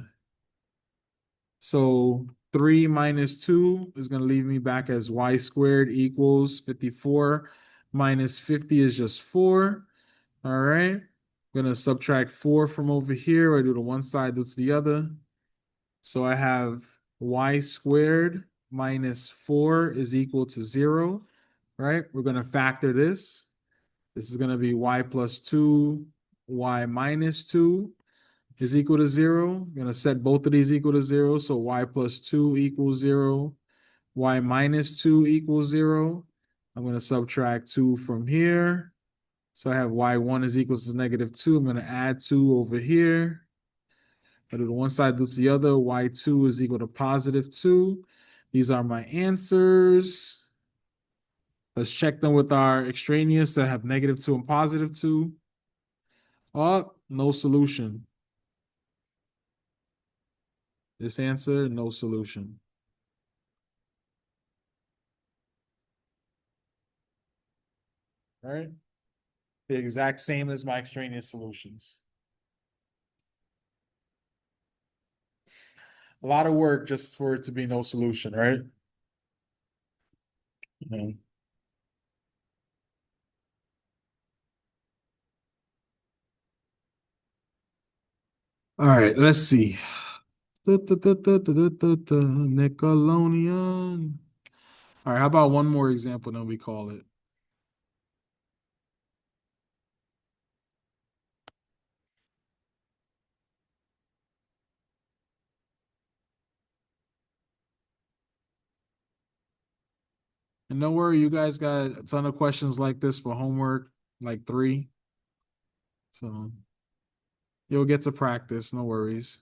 So 3 minus 2 is going to leave me back as y squared equals 54 minus 50 is just 4. All right. I'm going to subtract 4 from over here. I do to one side, do to the other. So I have y squared minus 4 is equal to 0. Right. We're going to factor this. This is going to be y plus 2, y minus 2 is equal to 0. I'm going to set both of these equal to 0. So y plus 2 equals 0. Y minus 2 equals 0. I'm going to subtract 2 from here. So I have y1 is equal to negative 2. I'm going to add 2 over here. I do the one side, do the other. Y2 is equal to positive 2. These are my answers. Let's check them with our extraneous that have negative 2 and positive 2. Oh, no solution. This answer, no solution. right? The exact same as my extraneous solutions. A lot of work just for it to be no solution, right? Mhm. All right, let's see. Nickelodeon. All right, how about one more example, then we call it. And don't worry, you guys got a ton of questions like this for homework, like three. So you'll get to practice, no worries.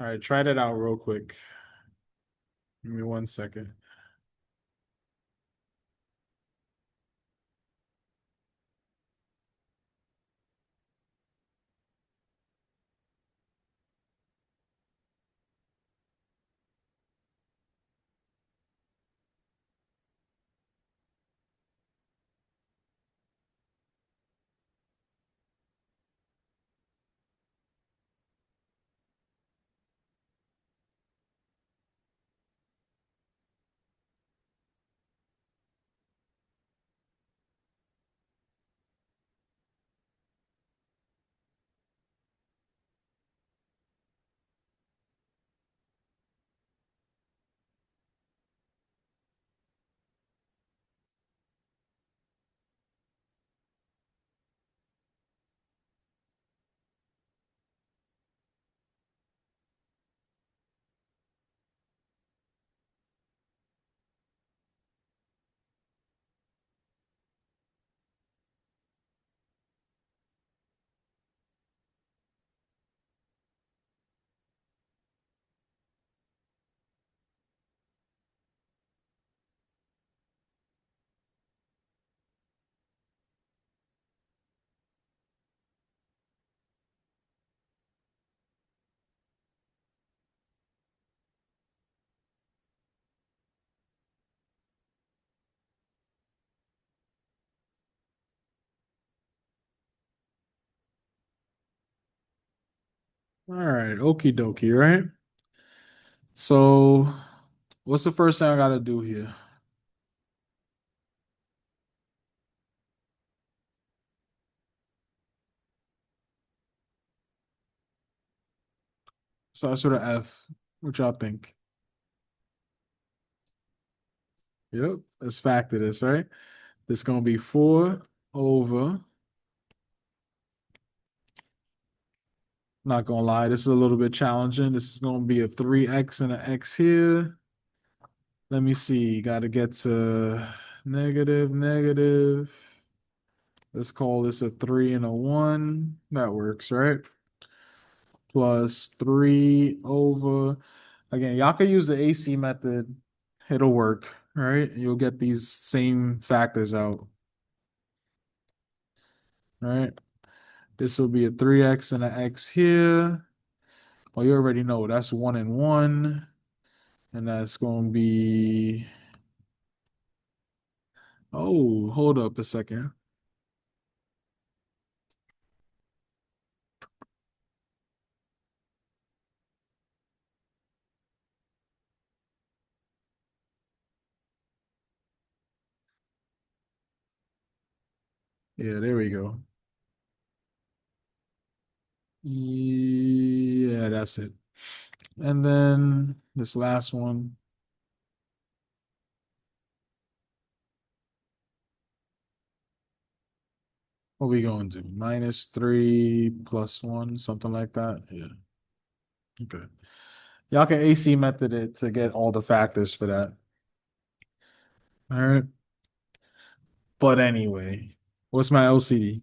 All right, try that out real quick. Give me 1 second. All right, okie dokie, right? So what's the first thing I gotta do here? So I sort of F. What y'all think? Yep, let's factor this, right? This gonna be 4 over. Not gonna lie, this is a little bit challenging. This is gonna be a 3x and an x here. Let me see. Gotta get to negative, negative. Let's call this a 3 and a 1. That works, right? Plus 3 over. Again, y'all can use the AC method. It'll work, right? You'll get these same factors out, right? This will be a 3x and an x here. Well, you already know that's 1 and 1. And that's going to be. Oh, hold up a second. Yeah, there we go. Yeah, that's it. And then this last one, what we going to do? -3 plus 1, something like that. Yeah. Okay. Y'all can AC method it to get all the factors for that. All right. But anyway, what's my LCD?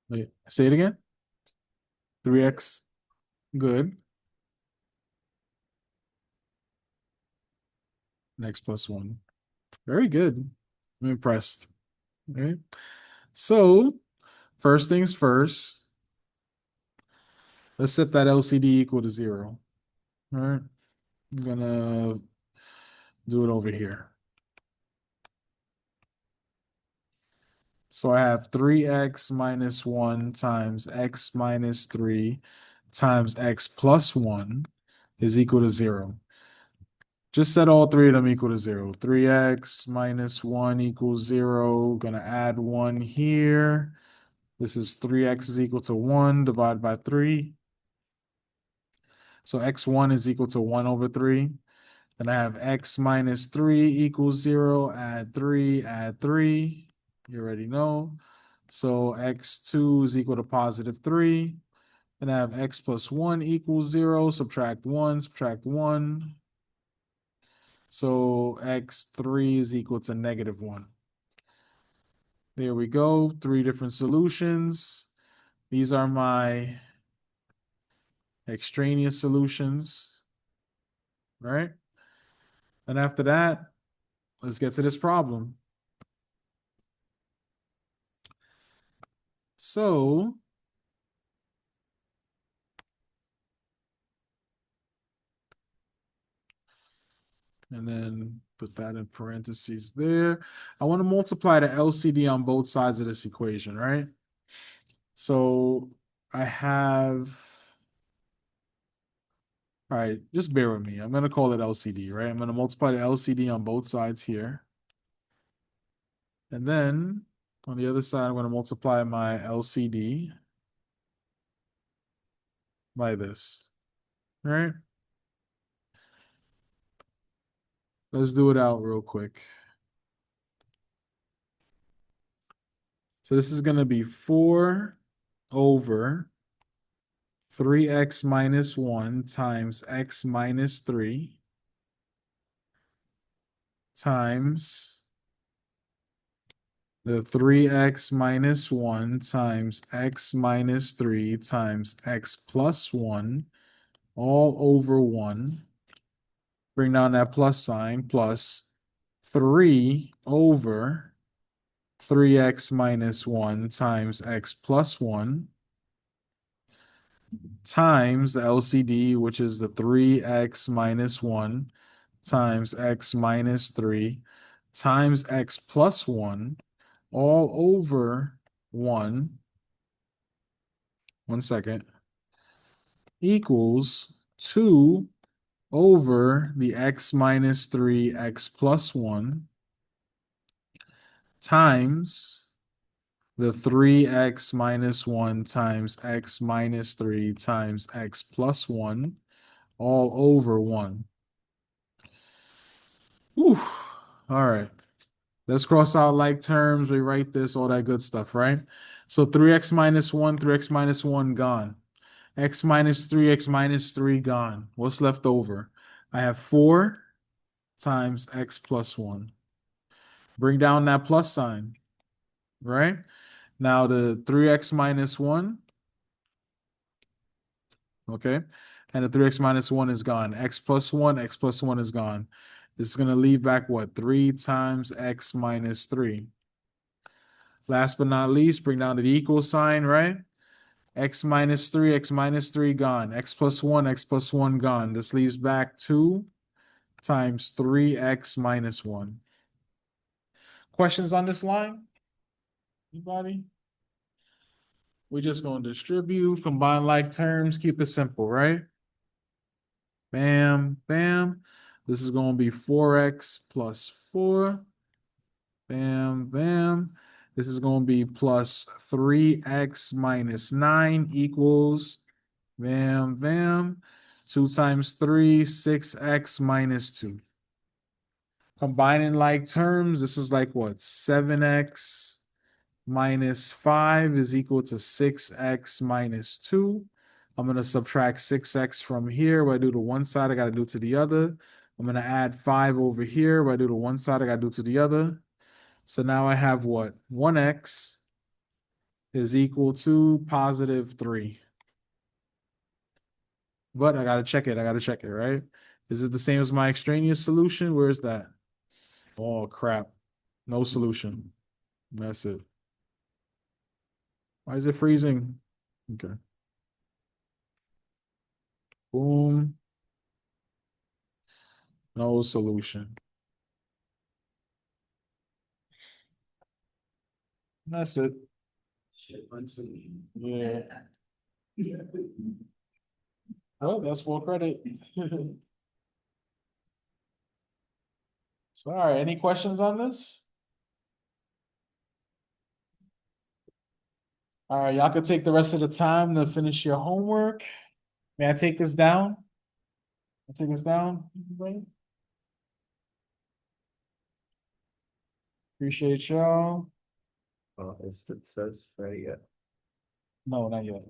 Wait, say it again. 3x. Good. and x plus 1. Very good. I'm impressed. All right. So, first things first, let's set that LCD equal to 0. All right. I'm going to do it over here. So I have 3x minus 1 times x minus 3 times x plus 1 is equal to 0. Just set all three of them equal to 0. 3x minus 1 equals 0. Gonna add 1 here. This is 3x is equal to 1 divided by 3. So x1 is equal to 1 over 3. Then I have x minus 3 equals 0. Add 3, add 3. You already know. So x2 is equal to positive 3. Then I have x plus 1 equals 0. Subtract 1, subtract 1. So x3 is equal to negative 1. There we go. 3 different solutions. These are my extraneous solutions, right? And after that, let's get to this problem. So, and then put that in parentheses there. I want to multiply the LCD on both sides of this equation, right? So I have, all right, just bear with me. I'm going to call it LCD, right? I'm going to multiply the LCD on both sides here. And then on the other side, I'm going to multiply my LCD by this, right? Let's do it out real quick. So this is going to be 4 over 3x minus 1 times x minus 3 times the 3x minus 1 times x minus 3 times x plus 1 all over 1. Bring down that plus sign, plus 3 over 3x minus 1 times x plus 1 times the LCD, which is the 3x minus 1 times x minus 3 times x plus 1 all over 1. 1 second. Equals 2 over the x minus 3 x plus 1 times the 3x minus 1 times x minus 3 times x plus 1 all over 1. Whew. All right. Let's cross out like terms, rewrite this, all that good stuff, right? So 3x minus 1, 3x minus 1 gone. X minus 3, x minus 3 gone. What's left over? I have 4 times x plus 1. Bring down that plus sign, right? Now the 3x minus 1, okay? And the 3x minus 1 is gone. X plus 1 is gone. This is going to leave back what? 3 times x minus 3. Last but not least, bring down the equal sign, right? X minus 3 gone. X plus 1 gone. This leaves back 2 times 3x minus 1. Questions on this line? Anybody? We're just going to distribute, combine like terms, keep it simple, right? Bam, bam. This is going to be 4x plus 4. Bam, bam. This is going to be plus 3x minus 9 equals, bam, bam. 2 times 3, 6x minus 2. Combining like terms, this is like what? 7x minus 5 is equal to 6x minus 2. I'm going to subtract 6x from here. What I do to one side, I got to do to the other. I'm going to add 5 over here. What I do to one side, I got to do to the other. So now I have what? 1x is equal to positive 3. But I got to check it. I got to check it, right? Is it the same as my extraneous solution? Where is that? Oh crap. No solution. That's it. Why is it freezing? Okay. Boom. No solution. That's it. Yeah. Well, that's full credit. Sorry, any questions on this? All right, y'all can take the rest of the time to finish your homework. May I take this down? I take this down? Appreciate y'all. It says right yet. No, not yet.